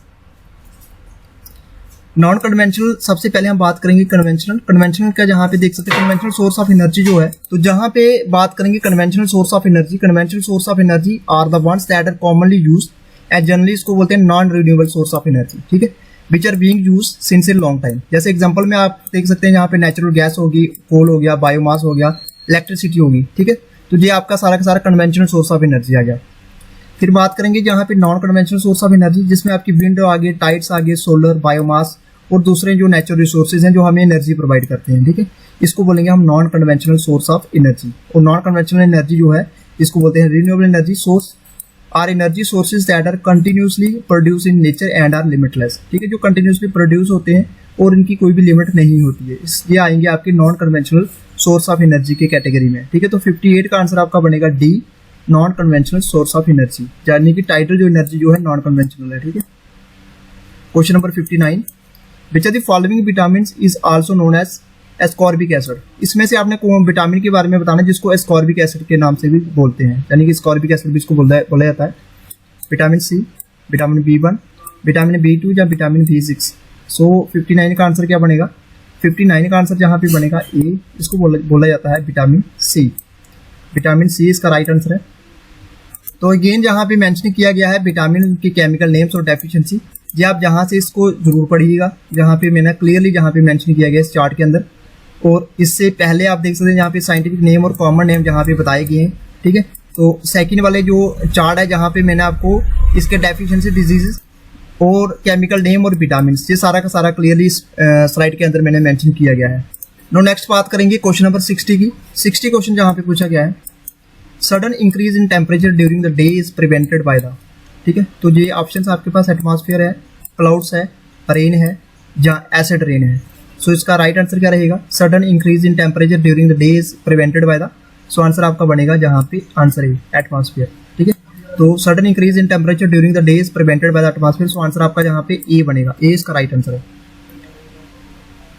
नॉन कन्वेंशनल, सबसे पहले हम बात करेंगे कन्वेंशनल। कन्वेंशनल का जहाँ पे देख सकते हैं कन्वेंशनल सोर्स ऑफ एनर्जी जो है, तो जहाँ पे बात करेंगे conventional source of energy, conventional source of energy are the ones that are commonly used and generally इसको बोलते हैं non renewable source of energy. ठीक है, which are being used since a long time. जैसे एग्जांपल में आप देख सकते हैं यहाँ पे नेचुरल गैस होगी, कोल हो गया, बायोमास हो गया, इलेक्ट्रिसिटी होगी। ठीक है, तो ये आपका सारा का सारा कन्वेंशनल सोर्स ऑफ एनर्जी आ गया। फिर बात करेंगे जहाँ पे non conventional source of energy, जिसमें आपकी विंड आ गई, टाइड्स आ गए, सोलर, बायोमास और दूसरे जो नेचुरल रिसोर्सेज हैं जो हमें एनर्जी प्रोवाइड करते हैं। ठीक है, इसको बोलेंगे हम non conventional source of energy. और नॉन कन्वेंशनल एनर्जी जो है इसको बोलते हैं renewable energy source are energy sources that are continuously produce in nature and are limitless. ठीक है, जो कंटिन्यूसली प्रोड्यूस होते हैं और इनकी कोई भी लिमिट नहीं होती है, इसलिए आएंगे आपके non conventional source of energy के कैटेगरी में। ठीक है, तो 58 का आंसर आपका बनेगा D, non conventional source of energy, यानी कि टाइटल जो एनर्जी जो है नॉन कन्वेंशनल है। ठीक है। Question number 59, which are the following vitamin is also known as ascorbic acid? इसमें से आपने विटामिन के बारे में बताना जिसको एस्कॉर्बिक एसिड के नाम से भी बोलते हैं, यानी कि एस्कॉर्बिक एसिड भी इसको बोला जाता है। Vitamin C, vitamin B1, vitamin B2 या विटामिन B6। सो 59 का आंसर क्या बनेगा? 59 का आंसर जहाँ पे बनेगा ए, इसको बोला जाता है विटामिन सी। विटामिन सी इसका राइट आंसर है। तो अगेन जहाँ पे मेंशन किया गया है विटामिन के केमिकल नेम्स और डेफिशिएंसी, ये आप जहाँ से इसको जरूर पढ़िएगा, जहाँ पे मैंने क्लियरली जहाँ पे मेंशन किया गया इस चार्ट के अंदर। और इससे पहले आप देख सकते हैं यहाँ पे साइंटिफिक नेम और कॉमन नेम जहाँ पे बताए गए हैं। ठीक है, तो सेकंड वाले जो चार्ट है जहाँ पे मैंने आपको इसके डेफिशिएंसी, डिजीजेस और केमिकल नेम और विटामिन, ये सारा का सारा क्लियरली इस स्लाइड के अंदर मैंने मेंशन किया गया है। नो नेक्स्ट बात करेंगे क्वेश्चन नंबर 60 की। 60 क्वेश्चन जहाँ पे पूछा गया है, sudden increase in temperature during the day is prevented by the. ठीक है, तो ये ऑप्शंस आपके पास एटमॉस्फेयर है, क्लाउड्स है, रेन है या एसिड रेन है। सो इसका राइट आंसर क्या रहेगा? Sudden increase in temperature during the day is prevented by the. So answer आपका बनेगा जहाँ पे आंसर है एटमॉस्फेयर। ठीक है, तो sudden increase in temperature during the day is prevented by the atmosphere. So answer आपका जहाँ पे ए बनेगा, ए इसका राइट आंसर है।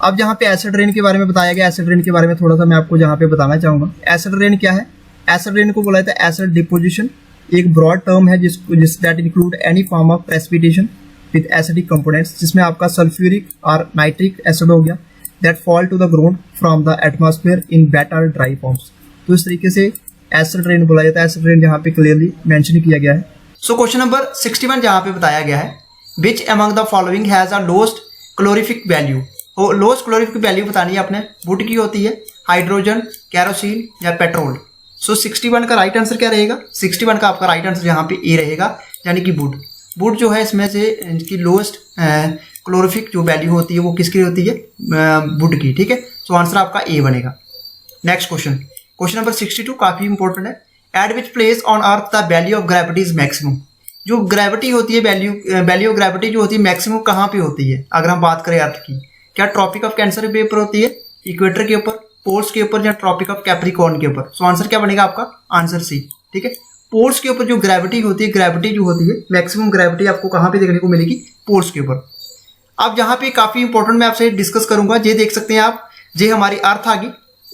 अब जहाँ पे एसिड रेन के बारे में बताया गया, एसिड रेन के बारे में थोड़ा सा मैं आपको जहाँ पे बताना चाहूंगा। एसिड रेन क्या है? एसिड रेन को बोला जाता है एसिड डिपोजिशन, एक ब्रॉड टर्म है जिस that include any form of precipitation with acidic components, जिसमें आपका सल्फ्यूरिक और नाइट्रिक एसिड हो गया, that fall to the ground from the atmosphere in wet और ड्राई फॉर्म्स। तो इस तरीके से एसिड रेन बोला जाता है, एसिड रेन जहाँ पे क्लियरली मेंशन किया गया है। सो क्वेश्चन नंबर 61 जहाँ पे बताया गया है, which among the following has a lowest calorific value. और लोएस्ट क्लोरिफिक वैल्यू बतानी है आपने, वुड की होती है, हाइड्रोजन, कैरोसिन या पेट्रोल। सो 61 का राइट आंसर क्या रहेगा? 61 का आपका राइट आंसर यहाँ पे ए रहेगा, यानी कि वुड। वुड जो है इसमें से इनकी लोएस्ट क्लोरोफिक जो वैल्यू होती है वो किसकी होती है? वुड की। ठीक है, सो आंसर आपका ए बनेगा। नेक्स्ट क्वेश्चन, क्वेश्चन नंबर 62 काफी इंपॉर्टेंट है। Eight which place on earth the value of gravity is maximum. जो ग्रेविटी होती है, वैल्यू ऑफ ग्रेविटी जो होती है मैक्सिमम कहाँ पे होती है अगर हम बात करें अर्थ की? क्या ट्रॉपिक ऑफ कैंसर के ऊपर होती है, इक्वेटर के ऊपर, पोल्स के ऊपर, या ट्रॉपिक ऑफ कैप्रिकॉर्न के ऊपर? सो आंसर क्या बनेगा आपका? Answer C. ठीक है, पोल्स के ऊपर जो ग्रेविटी होती है, ग्रेविटी जो होती है मैक्सिमम ग्रेविटी आपको कहाँ पे देखने को मिलेगी? पोल्स के ऊपर। अब जहाँ पे काफी इंपॉर्टेंट मैं आपसे डिस्कस करूंगा, ये देख सकते हैं आप, ये हमारी अर्थ आ गई,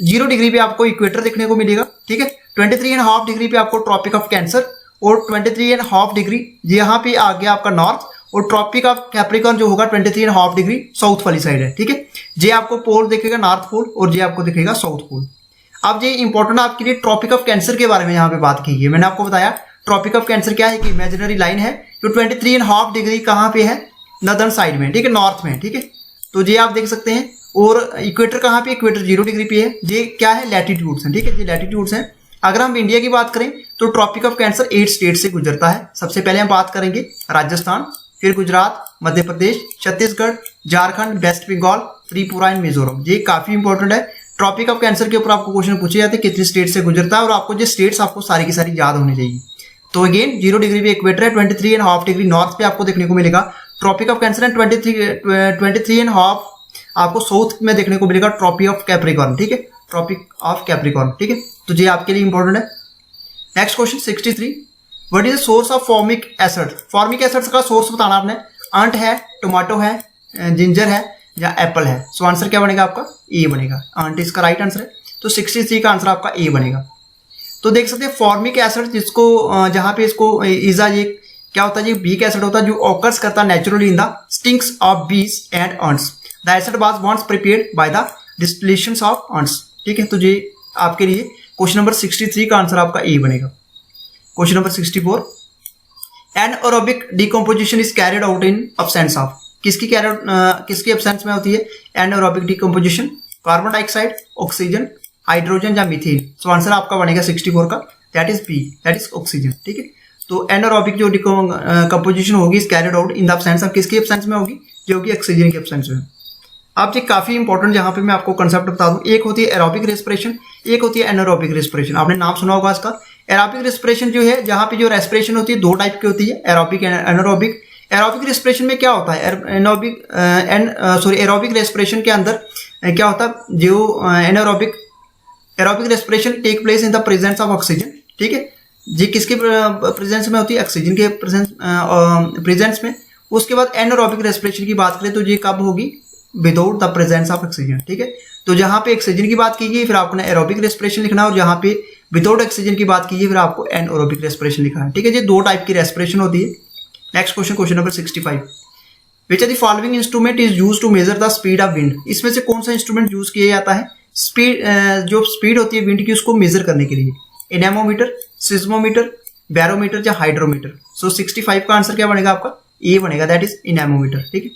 0 डिग्री पे आपको इक्वेटर देखने को मिलेगा। ठीक है, 23.5 डिग्री पे आपको ट्रॉपिक ऑफ कैंसर, और 23.5 डिग्री यहाँ पे आ गया आपका नॉर्थ, और ट्रॉपिक ऑफ कैप्रिकॉर्न जो होगा 23.5 डिग्री साउथ वाली साइड है। ठीक है, ये आपको पोल दिखेगा नॉर्थ पोल, और ये आपको दिखेगा साउथ पोल। अब ये इंपॉर्टेंट आपके लिए ट्रॉपिक ऑफ कैंसर के बारे में यहाँ पे बात की है। मैंने आपको बताया ट्रॉपिक ऑफ कैंसर क्या है कि इमेजिनरी लाइन है जो 23.5 डिग्री कहाँ पे है? नदर्न साइड में। ठीक है, नॉर्थ में। ठीक है, तो ये आप देख सकते हैं। और इक्वेटर कहाँ पे? इक्वेटर 0 डिग्री पे है। ये क्या है? लैटिट्यूड्स हैं। ठीक है, ये लैटिट्यूड्स हैं। अगर हम इंडिया की बात करें तो ट्रॉपिक ऑफ कैंसर 8 स्टेट से गुजरता है। सबसे पहले हम बात करेंगे राजस्थान, फिर गुजरात, मध्य प्रदेश, छत्तीसगढ़, झारखंड, वेस्ट बंगाल, त्रिपुरा एंड मिजोरम। ये काफी इंपॉर्टेंट है। ट्रॉपिक ऑफ कैंसर के ऊपर आपको क्वेश्चन पूछे जाते हैं कितनी स्टेट से गुजरता है, और आपको जो स्टेट्स आपको सारी की सारी याद होनी चाहिए। तो अगेन 0 डिग्री पे इक्वेटर है, 23.5 डिग्री नॉर्थ पे आपको देखने को मिलेगा ट्रॉपिक ऑफ कैंसर, एंड 23.5 आपको साउथ में देखने को मिलेगा ट्रॉपिक ऑफ कैप्रिकॉर्न। ठीक है, ट्रॉपिक ऑफ कैप्रिकॉर्न। ठीक है, तो ये आपके लिए इंपॉर्टेंट है। Next question 63, what is the source of formic acid? Formic acid का सोर्स बताना आपने। अंट है, टोमेटो है, जिंजर है, या एप्पल है? सो आंसर क्या बनेगा आपका? ए बनेगा। अंट इसका राइट आंसर है, तो 63 का आंसर आपका ए बनेगा। तो देख सकते हैं फॉर्मिक एसिड, जिसको जहां पे इसको इजा, ये क्या होता है? ये वीक एसिड होता है जो ऑकर्स करता है naturally in the stings of bees and ants. The acid was once prepared by the distillations of ants. ठीक है, तो ये आपके लिए क्वेश्चन नंबर 63 का आंसर आपका ए बनेगा। Question number 64, anaerobic decomposition is carried out in absence of? किसकी एब्सेंस में होती है anaerobic decomposition? Carbon dioxide, oxygen, hydrogen, या मीथेन? सो आंसर आपका बनेगा 64 का, that is B, that is oxygen. ठीक है, तो एनएरोबिक जो कंपोजिशन होगी is carried out in the absence of, किसकी एब्सेंस में होगी? जो कि ऑक्सीजन की एब्सेंस में। अब ये काफी इंपॉर्टेंट, जहां पे मैं आपको कंसेप्ट बता दूं, एक होती है एरोबिक रेस्पिरेशन, एक होती है एनारोबिक रेस्पिरेशन। आपने नाम सुना होगा इसका। एरोबिक रेस्पिरेशन जो है, जहां पे जो रेस्पिरेशन होती है 2 टाइप की होती है, aerobic and anaerobic. Aerobic respiration में क्या होता है? एरोबिक रेस्पिरेशन के अंदर क्या होता है? जो aerobic respiration take place in the presence of oxygen. ठीक है, ये किसके प्रेजेंस में होती है? ऑक्सीजन के प्रेजेंस में। उसके बाद एनारोबिक रेस्पिरेशन की बात करें तो ये कब होगी? Without the presence of oxygen. ठीक है, तो जहां पे ऑक्सीजन की बात की गई फिर आपने एरोबिक रेस्पिरेशन लिखना है, और जहां पे विदाउट ऑक्सीजन की बात की गई फिर आपको एनएरोबिक रेस्पिरेशन लिखना है। ठीक है, ये 2 टाइप की रेस्पिरेशन होती है। Next question, question number 65, which are the following instrument is used to measure the speed of wind? इसमें से कौन सा इंस्ट्रूमेंट यूज किया जाता है स्पीड, जो स्पीड होती है विंड की, उसको मेजर करने के लिए? एनेमोमीटर, सिस्मोमीटर, बैरोमीटर, या हाइड्रोमीटर? सो 65 का आंसर क्या बनेगा आपका? ए बनेगा, दैट इज एनेमोमीटर। ठीक है,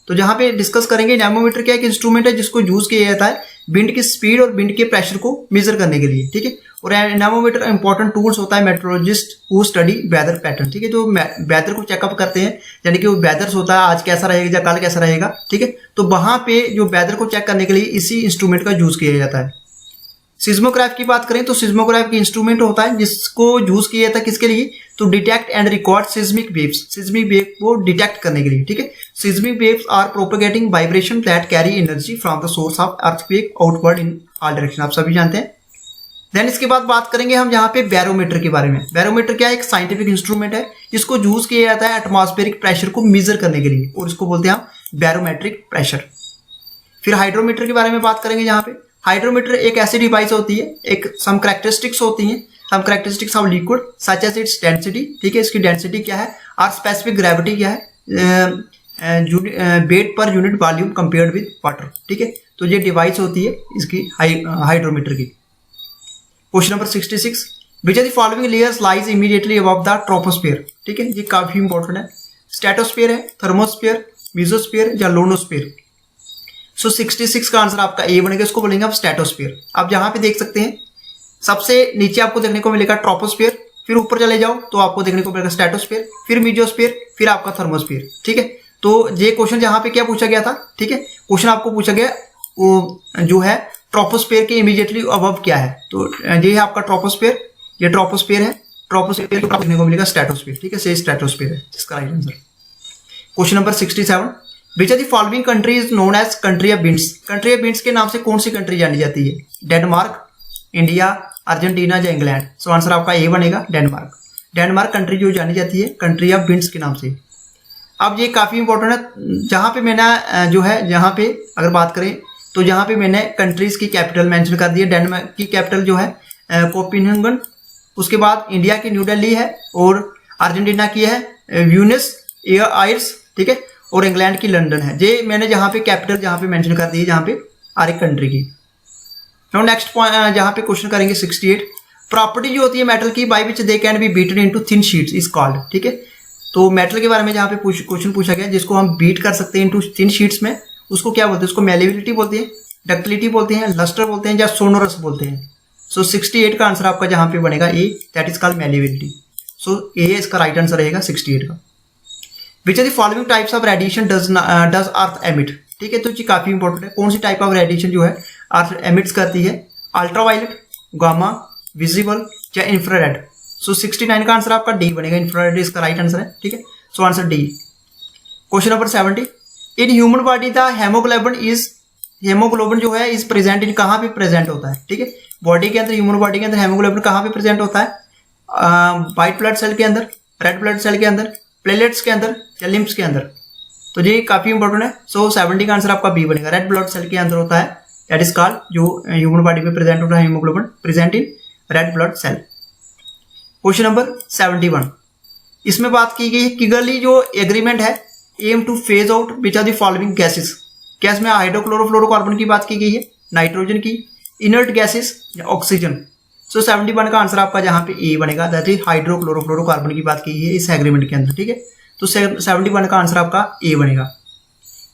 तो जहां पे डिस्कस करेंगे एनेमोमीटर क्या एक इंस्ट्रूमेंट है जिसको यूज किया जाता है विंड की स्पीड और विंड के प्रेशर को मेजर करने के लिए। ठीक है, और एनेमोमीटर इंपॉर्टेंट टूल्स होता है meteorologist who study weather pattern. ठीक है, जो वेदर को चेकअप करते हैं, यानी कि वो वेदर होता है आज कैसा रहेगा या कल कैसा रहेगा। ठीक है, तो वहां पे जो वेदर को चेक करने के लिए इसी इंस्ट्रूमेंट का यूज किया जाता है। सिस्मोग्राफ की बात करें तो सिस्मोग्राफ की इंस्ट्रूमेंट होता है जिसको यूज किया जाता है किसके लिए? To detect and record seismic waves, seismic wave को डिटेक्ट करने के लिए। ठीक है, seismic waves are propagating vibration that carry energy from the source of earthquake outward in all direction, आप सभी जानते हैं। देन इसके बाद बात करेंगे हम यहाँ पे बैरोमीटर के बारे में। बैरोमीटर क्या है? एक साइंटिफिक इंस्ट्रूमेंट है जिसको यूज किया जाता है एटमॉस्फेरिक प्रेशर को मेजर करने के लिए, और इसको बोलते हैं हम बैरोमेट्रिक प्रेशर। फिर हाइड्रोमीटर के बारे में बात करेंगे। यहाँ पे हाइड्रोमीटर एक ऐसी डिवाइस होती है, एक सम कैरेक्टरिस्टिक्स होती हैं, some characteristics of liquid such as its density. ठीक है, इसकी डेंसिटी क्या है और स्पेसिफिक ग्रेविटी क्या है, weight per unit volume compared with water. ठीक है, तो ये डिवाइस होती है इसकी हाइड्रोमीटर की। Question number 66, which are the following layers lies immediately above the troposphere? ठीक है, ये काफी इंपॉर्टेंट है। स्ट्रेटोस्फियर है, थर्मोस्फियर, मेसोस्फियर, या लोनोस्फियर? सो 66 का आंसर आपका ए बनेगा, इसको बोलेंगे आप स्ट्रेटोस्फियर। आप यहाँ पे देख सकते हैं सबसे नीचे आपको देखने को मिलेगा ट्रोपोस्फियर, फिर ऊपर चले जाओ तो आपको देखने को मिलेगा स्ट्रेटोस्फियर, फिर मेसोस्फियर, फिर आपका थर्मोस्फियर। ठीक है, तो ये क्वेश्चन यहाँ पे क्या पूछा गया था? ठीक है, क्वेश्चन आपको पूछा गया वो जो है ट्रोपोस्फियर के इमीडिएटली अबव क्या है, तो ये है आपका ट्रोपोस्फियर, ये ट्रोपोस्फियर है। ट्रोपोस्फीयर को देखने को मिलेगा स्ट्रेटोस्फीयर, ठीक है, से स्ट्रेटोस्फीयर है जिसका right answer. Question number 67, which of the following country is known as country of beans. Country of beans के नाम से कौन सी कंट्री जानी जाती है? डेनमार्क, इंडिया, अर्जेंटीना या इंग्लैंड। सो आंसर आपका ए बनेगा डेनमार्क। डेनमार्क कंट्री जो जानी जाती है कंट्री ऑफ बीन्स के नाम से। अब ये काफ़ी इंपॉर्टेंट है, जहाँ पे मैंने जो है जहाँ पे अगर बात करें तो जहाँ पे मैंने कंट्रीज की कैपिटल मेंशन कर दी है। डेनमार्क की कैपिटल जो है कोपेनहेगन, उसके बाद इंडिया की न्यू दिल्ली है, और अर्जेंटीना की है ब्यूनस आयर्स, ठीक है, और इंग्लैंड की लंदन है। ये मैंने जहाँ पे कैपिटल जहाँ पे मेंशन कर दी है, जहाँ पे हर एक कंट्री की। तो नेक्स्ट पॉइंट जहाँ पे क्वेश्चन करेंगे 68, प्रॉपर्टी जो होती है मेटल की by which they can be beaten into thin sheets is called, ठीक है। तो मेटल के बारे में जहाँ पे क्वेश्चन पूछा गया जिसको हम बीट कर सकते हैं इनटू थिन शीट्स में, उसको क्या बोलते हैं? उसको मैलिबिलिटी बोलते हैं, डक्टिलिटी बोलते हैं, लस्टर बोलते हैं, या सोनोरस बोलते हैं। सो 68 का आंसर आपका जहाँ पे बनेगा A, that is called malleability. So A इसका राइट आंसर रहेगा 68 का। Which are the following types of radiation does earth emit, ठीक है। तो ये काफी इंपॉर्टेंट है, कौन सी टाइप ऑफ रेडिएशन जो है अर्थ एमिट्स करती है? अल्ट्रावायलेट, गामा, विजिबल या इंफ्रारेड। सो 69 का आंसर आपका डी बनेगा, इंफ्रारेड इसका राइट आंसर है, ठीक है। So answer D. Question number 70, in human body the haemoglobin जो है इज प्रेजेंट इन, कहाँ पे प्रेजेंट होता है, ठीक है। बॉडी के अंदर, ह्यूमन बॉडी के अंदर हेमोग्लोबिन कहाँ पे प्रेजेंट होता है? व्हाइट ब्लड सेल के अंदर, रेड ब्लड सेल के अंदर, प्लेलेट्स के अंदर या लिम्फ्स के अंदर। तो ये काफी इंपॉर्टेंट है। सो 70 का आंसर आपका बी बनेगा, रेड ब्लड सेल के अंदर होता है, दैट इज कॉल्ड, जो ह्यूमन बॉडी में प्रेजेंट होता है haemoglobin present in red blood cell. Question number 71, इसमें बात की गई है किगली जो एग्रीमेंट है, aim to phase out which are the following gases. Gas में हाइड्रोक्लोरोफ्लोरोकार्बन की बात की गई है, नाइट्रोजन की, इनर्ट गैसेस या ऑक्सीजन। सो 71 का आंसर आपका जहाँ पे ए बनेगा, दैट इज हाइड्रोक्लोरोफ्लोरोकार्बन की बात की गई है इस एग्रीमेंट के अंदर, ठीक है। तो 71 का आंसर आपका ए बनेगा।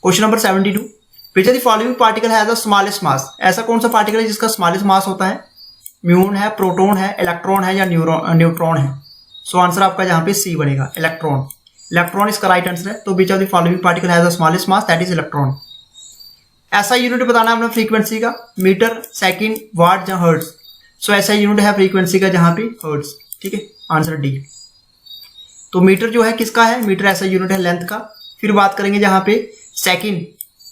Question number 72, which are the following particle has the smallest mass. ऐसा कौन सा पार्टिकल है जिसका स्मॉलेस्ट मास होता है? म्यून है, प्रोटॉन है, इलेक्ट्रॉन है या न्यूट्रॉन है। सो आंसर आपका जहाँ पे सी बनेगा, इलेक्ट्रॉन। इलेक्ट्रॉन इसका राइट आंसर है। तो which are the following particle has the smallest mass, that is electron. ऐसा यूनिट बताना है अपना फ्रीक्वेंसी का, मीटर, सेकंड, वाट या हर्ट्ज। सो ऐसा यूनिट है फ्रीक्वेंसी का जहाँ पे हर्ट्ज, ठीक है, आंसर डी। तो मीटर जो है किसका है? मीटर ऐसा यूनिट है लेंथ का। फिर बात करेंगे जहाँ पे सेकंड,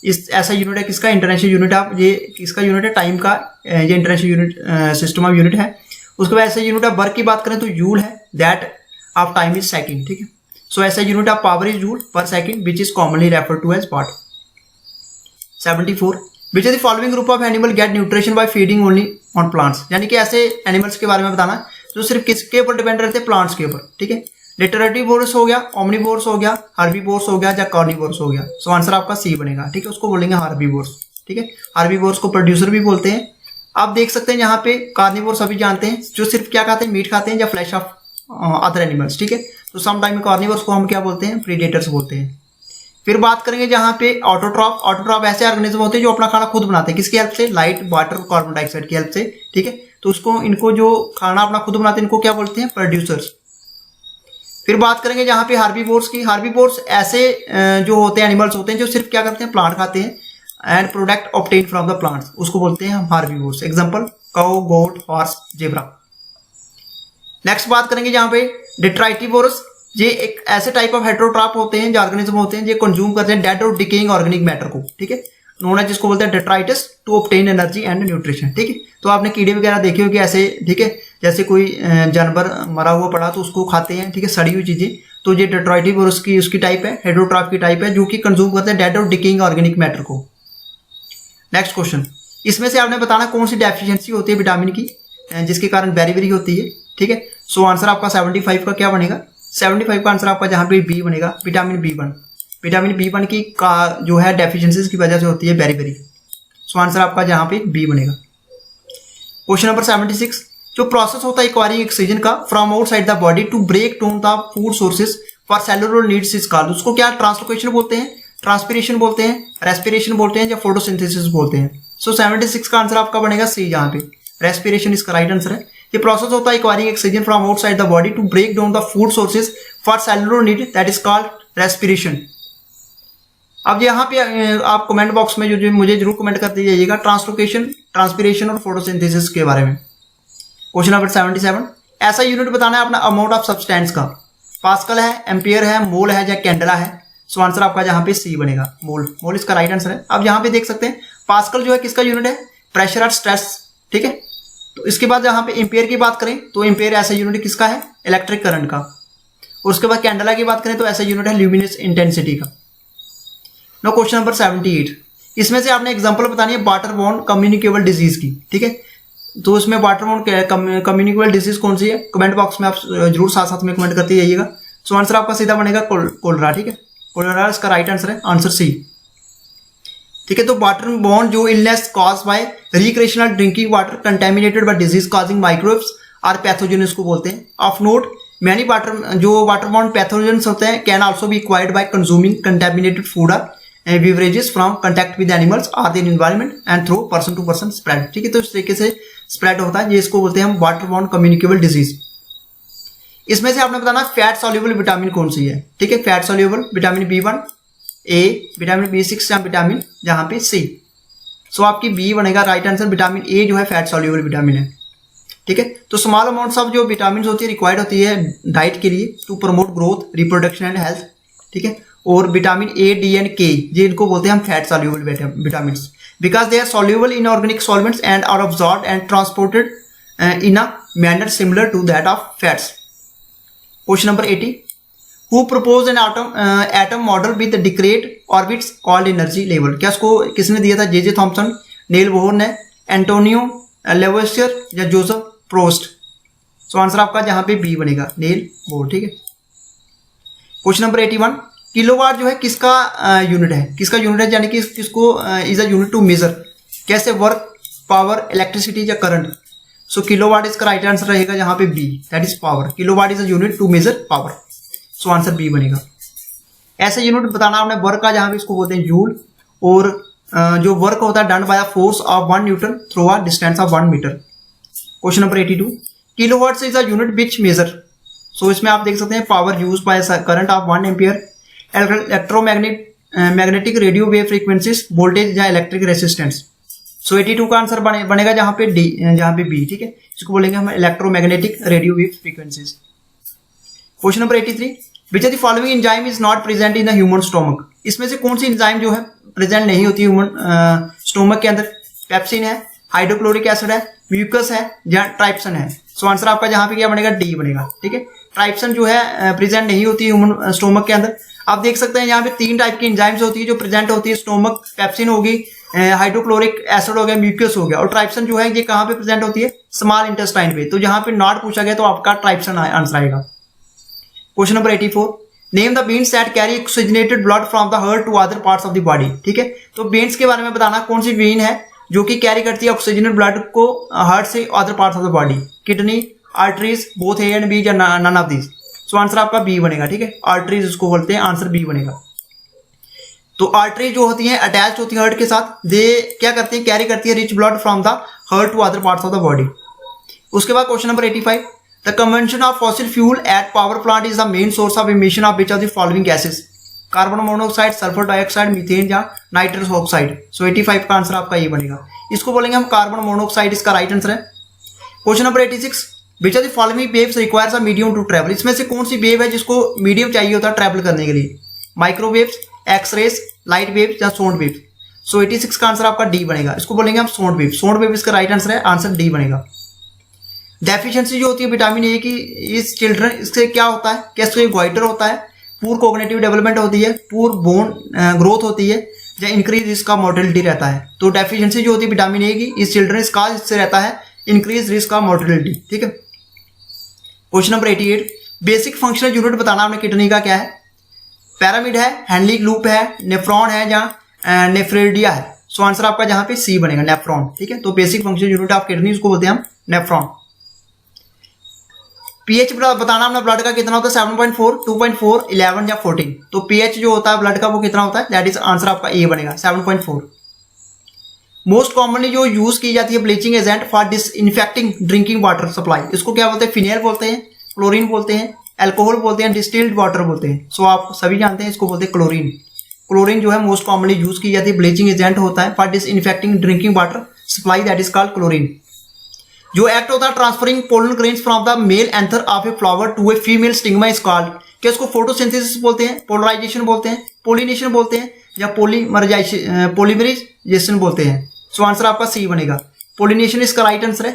इस ऐसा यूनिट है किसका? International unit. आप ये किसका यूनिट है? टाइम का, ये international unit system of unit है। उसके बाद ऐसा यूनिट ऑफ वर्क की बात करें तो जूल है, that of time is second, ठीक है। सो ऐसा unit of power is joule per second which is commonly refer to as watt. 74, which are the following group of animal get nutrition by feeding only on plants. यानी कि ऐसे animals के बारे में बताना जो सिर्फ किसके ऊपर डिपेंड रहते हैं? प्लांट्स के ऊपर, ठीक है। लिटरेटिवोरस हो गया, ओमनिवोरस हो गया, हर्बीवोरस हो गया या कार्निवोरस हो गया। सो आंसर आपका सी बनेगा, ठीक है। उसको बोलेंगे हर्बीवोरस, ठीक है। हर्बीवोरस को प्रोड्यूसर भी बोलते हैं। आप देख सकते हैं यहाँ पे कार्निवोरस सभी जानते हैं जो सिर्फ क्या खाते हैं? मीट खाते हैं या फ्लैश ऑफ अदर एनिमल्स, ठीक है। तो सम टाइम में कार्निवोरस को हम क्या बोलते हैं? प्रीडेटर्स बोलते हैं। फिर बात करेंगे जहाँ पे ऑटोट्रॉफ। ऑटोट्रॉफ ऐसे ऑर्गेनिज्म होते हैं जो अपना खाना खुद बनाते हैं, किसकी हेल्प से? लाइट, वाटर, कार्बन डाइऑक्साइड की हेल्प से, ठीक है। तो उसको, इनको जो खाना अपना खुद बनाते हैं इनको क्या बोलते हैं? प्रोड्यूसर्स। फिर बात करेंगे जहाँ पे हार्बीवोर्स की। हार्बीवोर्स ऐसे जो होते हैं एनिमल्स होते हैं जो सिर्फ क्या करते हैं? प्लांट खाते हैं and product obtain from the plants, उसको बोलते हैं हम हार्बीवोर्स। एग्जांपल काउ, गोट, हॉर्स, जेब्रा। नेक्स्ट बात करेंगे जहाँ पे डिट्राइटिवोरस। ये एक ऐसे टाइप ऑफ हेटेरोट्रॉफ होते हैं जो ऑर्गेनिज्म होते हैं जो कंज्यूम करते हैं डेड और डिकेइंग ऑर्गेनिक मैटर को, ठीक है। नोन है जिसको बोलते हैं detritus to obtain energy and nutrition, ठीक है। तो आपने कीड़े वगैरह देखे हो कि ऐसे, ठीक है, जैसे कोई जानवर मरा हुआ पड़ा तो उसको खाते हैं, ठीक है, सड़ी हुई चीजें। तो ये डेट्राइटिवोरस की उसकी टाइप है, हेटेरोट्रॉफ की टाइप है, जो कि कंज्यूम करते हैं डेड और डिकेइंग ऑर्गेनिक मैटर को। नेक्स्ट क्वेश्चन, इसमें से आपने बताना कौन सी डेफिशिएंसी होती है विटामिन की जिसके कारण बेरीबेरी होती है, ठीक है। सो आंसर आपका 75 का क्या बनेगा? 75 का आंसर आपका जहाँ पे बी बनेगा, विटामिन B1। विटामिन B1 की का जो है डेफिशिएंसीज की वजह से होती है बेरीबेरी। सो आंसर आपका जहाँ पे बी बनेगा। क्वेश्चन नंबर 76, जो प्रोसेस होता है एक्वायरिंग ऑक्सीजन का from outside the body to break down the food sources for cellular needs is called. उसको क्या ट्रांसलोकेशन बोलते हैं, ट्रांसपिरेशन बोलते हैं, रेस्पिरेशन बोलते हैं या फोटोसिंथेसिस बोलते हैं। सो 76 का आंसर आपका बनेगा सी, जहाँ पे रेस्पिरेशन इसका राइट आंसर है। ये प्रोसेस होता है acquiring oxygen from outside the body to break down the food sources for cellular need, that is called respiration. अब यहाँ पे आप कमेंट बॉक्स में जो मुझे जरूर कमेंट करते जाइएगा ट्रांसलोकेशन, ट्रांसपिरेशन और फोटोसिंथेसिस के बारे में। क्वेश्चन नंबर 77, ऐसा यूनिट बताना है अपना अमाउंट ऑफ सब्सटेंस का। पास्कल है, एम्पियर है, मोल है या कैंडला है। सो आंसर आपका जहां पे सी बनेगा, मोल। मोल इसका राइट आंसर है। अब यहाँ पे देख सकते हैं पास्कल जो है किसका यूनिट है, प्रेशर और स्ट्रेस, ठीक है। तो इसके बाद जहां पे एम्पियर की बात करें तो एम्पियर ऐसा यूनिट किसका है, इलेक्ट्रिक करंट का। और उसके बाद कैंडला की बात करें तो ऐसा यूनिट है ल्यूमिनस इंटेंसिटी का। नो क्वेश्चन नंबर 78, इसमें से आपने एग्जांपल बतानी है वाटर बॉर्न कम्युनिकेबल डिजीज की, ठीक है। तो इसमें वाटर बॉर्न कम्युनिकेबल डिजीज कौन सी है, कमेंट बॉक्स में आप जरूर साथ साथ में कमेंट करते जाइएगा। सो आंसर आपका सीधा बनेगा कोलरा, ठीक है। कोलरा इसका राइट आंसर है, आंसर सी, ठीक है। तो वाटर बॉर्न जो illness cause by recreational drinking water contaminated by disease causing microbes और पैथोजन इसको बोलते हैं। Of note many water borne pathogens होते हैं can also be acquired by consuming contaminated food और beverages from contact with animals और in environment and through person to person spread, ठीक है। तो इस तरीके से स्प्रेड होता है, ये इसको बोलते हैं हम वाटर बॉर्न कम्युनिकेबल डिजीज। इसमें से आपने बताना फैट सॉल्युबल विटामिन कौन सी है, ठीक है। फैट सॉल्युबल विटामिन B1, ए, विटामिन B6 या विटामिन जहां पे सी। सो आपकी बी बनेगा राइट आंसर। विटामिन ए जो है फैट सॉल्युबल विटामिन है, ठीक है। तो स्मॉल अमाउंट्स ऑफ जो विटामिन होती है रिक्वायर्ड होती है डाइट के लिए to promote growth, reproduction and health, ठीक है। और विटामिन ए, डी एंड के ये इनको बोलते हैं हम fat soluble vitamin, because they are soluble in organic solvents and are absorbed and transported in a manner similar to that of fats. Question number 80, who proposed an atom model with discrete orbits called energy level. क्या इसको किसने दिया था, J Thomson, Niels Bohr ने, Antonio Lavoisier या Joseph Proust. So answer आपका जहां पे बी बनेगा, नील बोहर, ठीक है। क्वेश्चन नंबर 81, किलोवाट जो है किसका यूनिट है, किसका यूनिट है, यानी कि किसको is a unit to measure, कैसे वर्क, पावर, इलेक्ट्रिसिटी या करंट। सो किलोवाट इसका राइट आंसर रहेगा जहां पे B, that is power. Kilowatt is a unit to measure power. So answer B बनेगा। ऐसे यूनिट बताना आपने वर्क का, जहां पे इसको बोलते हैं जूल। और जो वर्क होता है done by a force of 1 newton through a distance of 1 metre. Question number 82, kilowatt is a unit which measure. So इसमें आप देख सकते हैं power use by current of 1 ampere, magnetic radio wave frequencies, voltage या electric resistance. So 82 का answer बनेगा जहां पे डी, जहां पे बी, ठीक है। इसको बोलेंगे हम electromagnetic radio wave frequencies. Question number 83, which of the following enzyme is not present in the human stomach. इसमें से कौन सी एंजाइम जो है प्रेजेंट नहीं होती ह्यूमन स्टोमक के अंदर। पेप्सिन है, हाइड्रोक्लोरिक एसिड है, म्यूकस है या ट्राइप्सन है। सो आंसर आपका जहां पे क्या बनेगा, डी बनेगा, ठीक है। ट्राइप्सन जो है प्रेजेंट नहीं होती ह्यूमन स्टोमक के अंदर। आप देख सकते हैं यहाँ पे 3 टाइप की एंजाइम्स होती है जो प्रेजेंट होती है स्टोमक। पेप्सिन होगी, हाइड्रोक्लोरिक एसिड हो गया, म्यूकस हो गया, और ट्राइप्सन जो है ये कहाँ पे प्रेजेंट होती है, स्मॉल इंटेस्टाइन पे। तो जहां पे नॉट पूछा गया तो आपका ट्राइप्सन आंसर आएगा। Question number 84, name the veins that carry oxygenated blood from the heart to other parts of the body, ठीक है। तो बीन्स के बारे में बताना कौन सी बीन है जो कि कैरी करती है ऑक्सीजनेटेड ब्लड को हार्ट से other parts of the body. Kidney, arteries, both A and B या none of these. So answer आपका बी बनेगा, ठीक है। आर्टरीज उसको बोलते हैं, आंसर बी बनेगा। तो आर्टरी जो होती है अटैच होती है हार्ट के साथ, दे क्या करती है, कैरी करती है rich blood from the heart to other parts of the body. उसके बाद question number 85, the convention of fossil fuel at power plant is the main source of emission of which of the following gases. Carbon monoxide, sulphur dioxide, methane या nitrous oxide. So 85 का answer आपका ये बनेगा। इसको बोलेंगे हम carbon monoxide, इसका right answer है। Question number 86, which of the following waves requires a medium to travel. इसमें से कौन सी वेव है जिसको मीडियम चाहिए होता है ट्रैवल करने के लिए। माइक्रोवेव्स, एक्सरेस, लाइट वेव या साउंड वेव। सो 86 का आंसर आपका डी बनेगा। इसको बोलेंगे हम साउंड वेव। साउंड वेव इसका राइट आंसर है, आंसर डी बनेगा। डेफिशिएंसी जो होती है विटामिन ए की इस चिल्ड्रन, इससे क्या होता है, कैसे गोइटर होता है, पूर कोग्निटिव डेवलपमेंट होती है, पूर बोन ग्रोथ होती है, या इंक्रीज रिस्क ऑफ मोर्टेलिटी रहता है। तो डेफिशिएंसी जो होती है विटामिन ए की इस चिल्ड्रन का इससे रहता है इंक्रीज रिस्क ऑफ मोर्टेलिटी, ठीक है। Question number 88, basic functional unit बताना आपने किडनी का क्या है। पैरामिड है, हैंडलिंग लूप है, नेफ्रॉन है या नेफ्रेडिया है। सो आंसर आपका जहां पे सी बनेगा, नेफ्रॉन, ठीक है। तो basic functional unit of kidney उसको बोलते हैं हम नेफ्रॉन। पीएच बताना अपना ब्लड का कितना होता है, 7.4, 2.4, 11 या 14। तो पीएच जो होता है ब्लड का वो कितना होता है, दैट इज आंसर आपका ए बनेगा, 7.4। मोस्ट कॉमनली जो यूज की जाती है bleaching agent for disinfecting drinking water supply, इसको क्या बोलते हैं, फिनेल बोलते हैं, क्लोरीन बोलते हैं, अल्कोहल बोलते हैं, डिस्टिल्ड वाटर बोलते हैं। सो आप सभी जानते हैं इसको बोलते हैं क्लोरीन। क्लोरीन जो है मोस्ट कॉमनली यूज की जाती है, ब्लीचिंग एजेंट होता है for disinfecting drinking water supply, that is called chlorine. जो एक्ट होता है transferring pollen grains from the male anther of a flower to a female stigma is called, क्या इसको फोटोसिंथेसिस बोलते हैं, पोलराइजेशन बोलते हैं, पोलिनेशन बोलते हैं, या पॉलीमराइजेशन बोलते हैं। सो आंसर आपका सी बनेगा, पोलिनेशन इसका राइट आंसर है।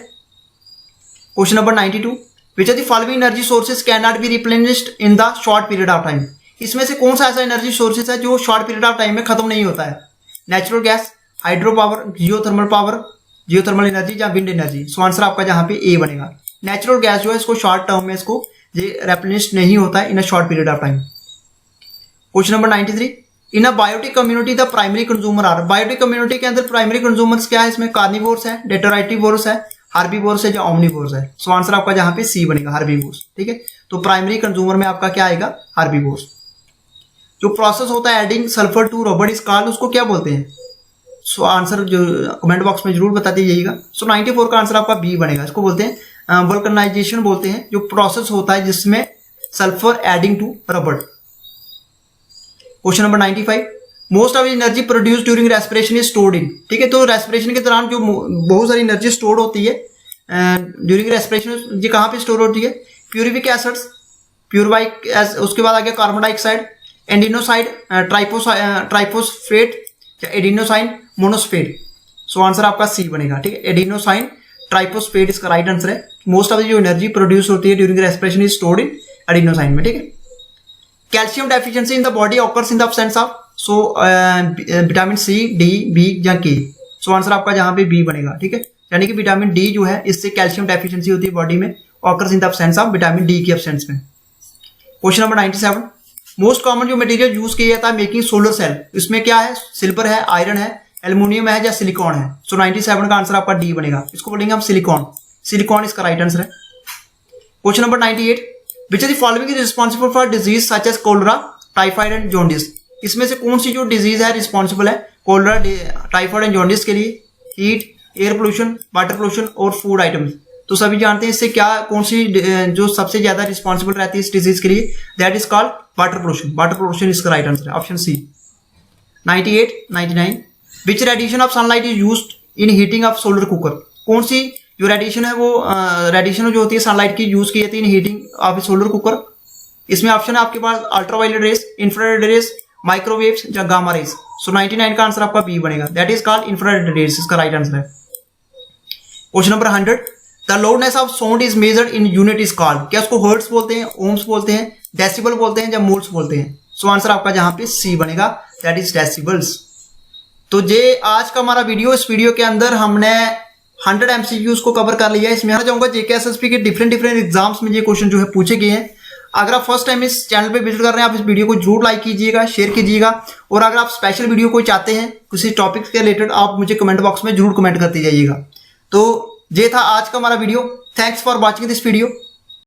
Question number 92, which are the following energy sources can not be replenished in the short period of time, इसमें से कौन सा ऐसा एनर्जी सोर्सेज है जो शॉर्ट पीरियड ऑफ टाइम में खत्म नहीं होता है? Natural gas, hydro power, geothermal energy या विंड एनर्जी। सो आंसर आपका जहां पे ए बनेगा। नेचुरल गैस जो है इसको शॉर्ट टर्म में इसको रिप्लेनिश नहीं होता है in a short period of time. Question number 93, in a biotic community the primary consumer are, biotic community के अंदर प्राइमरी कंज्यूमर्स क्या है? इसमें कार्निवोर्स है, डेट्राइटिवोर्स है, हार्बीवोर्स है या ओमनीवोर्स है। सो आंसर आपका जहां पे सी बनेगा, हार्बीवोर्स। ठीक है, तो प्राइमरी कंज्यूमर में आपका क्या आएगा? हार्बीवोर्स। जो प्रोसेस होता है adding sulphur to rubber is called, उसको क्या बोलते हैं? सो आंसर जो कमेंट बॉक्स में जरूर बता दीजिएगा। सो 94 का आंसर आपका बी बनेगा। इसको बोलते हैं वल्कनाइजेशन बोलते हैं, जो प्रोसेस होता है जिसमें sulphur adding to rubber. Question number 95, most of energy produce during respiration is stored in, ठीक है, तो रेस्पिरेशन के दौरान जो बहुत सारी एनर्जी स्टोर होती है ड्यूरिंग रेस्पिरेशन, ये कहाँ पे स्टोर होती है? प्यूरिफिक एसिड्स, प्यूरबाइक, उसके बाद आ गया कार्बन डाइऑक्साइड, एंडिनोसाइड, ट्राइफोस्फेट या एडिनोसाइन, मोनोस्फेट। सो आंसर आपका सी बनेगा। ठीक है, एडिनोसाइन ट्राइफोस्फेट इसका राइट आंसर है। मोस्ट ऑफ द जो एनर्जी प्रोड्यूस होती है during respiration is stored in adenosine में। ठीक है, calcium deficiency in the body occurs in the absence of, so vitamin C, D, B या के। सो answer आपका जहां पे बी बनेगा। ठीक है, यानी कि विटामिन डी जो है इससे कैल्शियम डेफिशिएंसी होती है बॉडी में, occurs in the absence of vitamin D की एब्सेंस में। क्वेश्चन नंबर 97, मोस्ट कॉमन जो मटेरियल यूज किया जाता है मेकिंग सोलर सेल, इसमें क्या है? सिल्वर है, आयरन है, एल्युमिनियम है या सिलिकॉन है। सो 97 का आंसर आपका डी बनेगा। इसको बोलेंगे हम सिलिकॉन, सिलिकॉन इसका राइट आंसर है। Question number 98, which are the following is responsible for disease such as cholera, typhoid and jaundice, इसमें से कौन सी जो डिजीज है रिस्पॉन्सिबल है कोलरा, टाइफाइड एंड जॉन्डिस के लिए? Heat, air pollution, water pollution और फूड आइटम्स। तो सभी जानते हैं इससे क्या, कौन सी जो सबसे ज्यादा रिस्पॉन्सिबल रहती है इस डिजीज के लिए? That is called water pollution, water pollution इसका राइट आंसर है, option C. 98, 99, which radiation of sunlight is used in heating of solar cooker, कौन सी जो रेडिएशन है वो रेडिएशन जो होती है सनलाइट की यूज की जाती है in heating of solar cooker? इसमें ऑप्शन है आपके पास ultraviolet rays, infrared rays, microwaves या गामा रेस। सो 99 का आंसर आपका बी बनेगा, that is called infrared rays, इसका राइट आंसर है। Question number 100, the loudness of sound is measured in unit is called, क्या उसको हर्ट्ज बोलते हैं, ओम्स बोलते हैं, डेसिबल बोलते हैं या मोल्स बोलते हैं? सो आंसर आपका जहां पे सी बनेगा, दैट इज डेसिबल्स। तो ये आज का हमारा वीडियो, इस वीडियो के अंदर हमने 100 MCQs को कवर कर लिया है। इसमें आना चाहूंगा JKSSP के डिफरेंट एग्जाम्स में ये क्वेश्चन जो है पूछे गए हैं। अगर आप फर्स्ट टाइम इस चैनल पे विजिट कर रहे हैं, आप इस वीडियो को जरूर लाइक कीजिएगा, शेयर कीजिएगा, और अगर आप स्पेशल वीडियो कोई चाहते हैं किसी टॉपिक के रिलेटेड, आप मुझे कमेंट बॉक्स में जरूर कमेंट करते जाइएगा। तो ये था आज का हमारा video. Thanks for watching this video.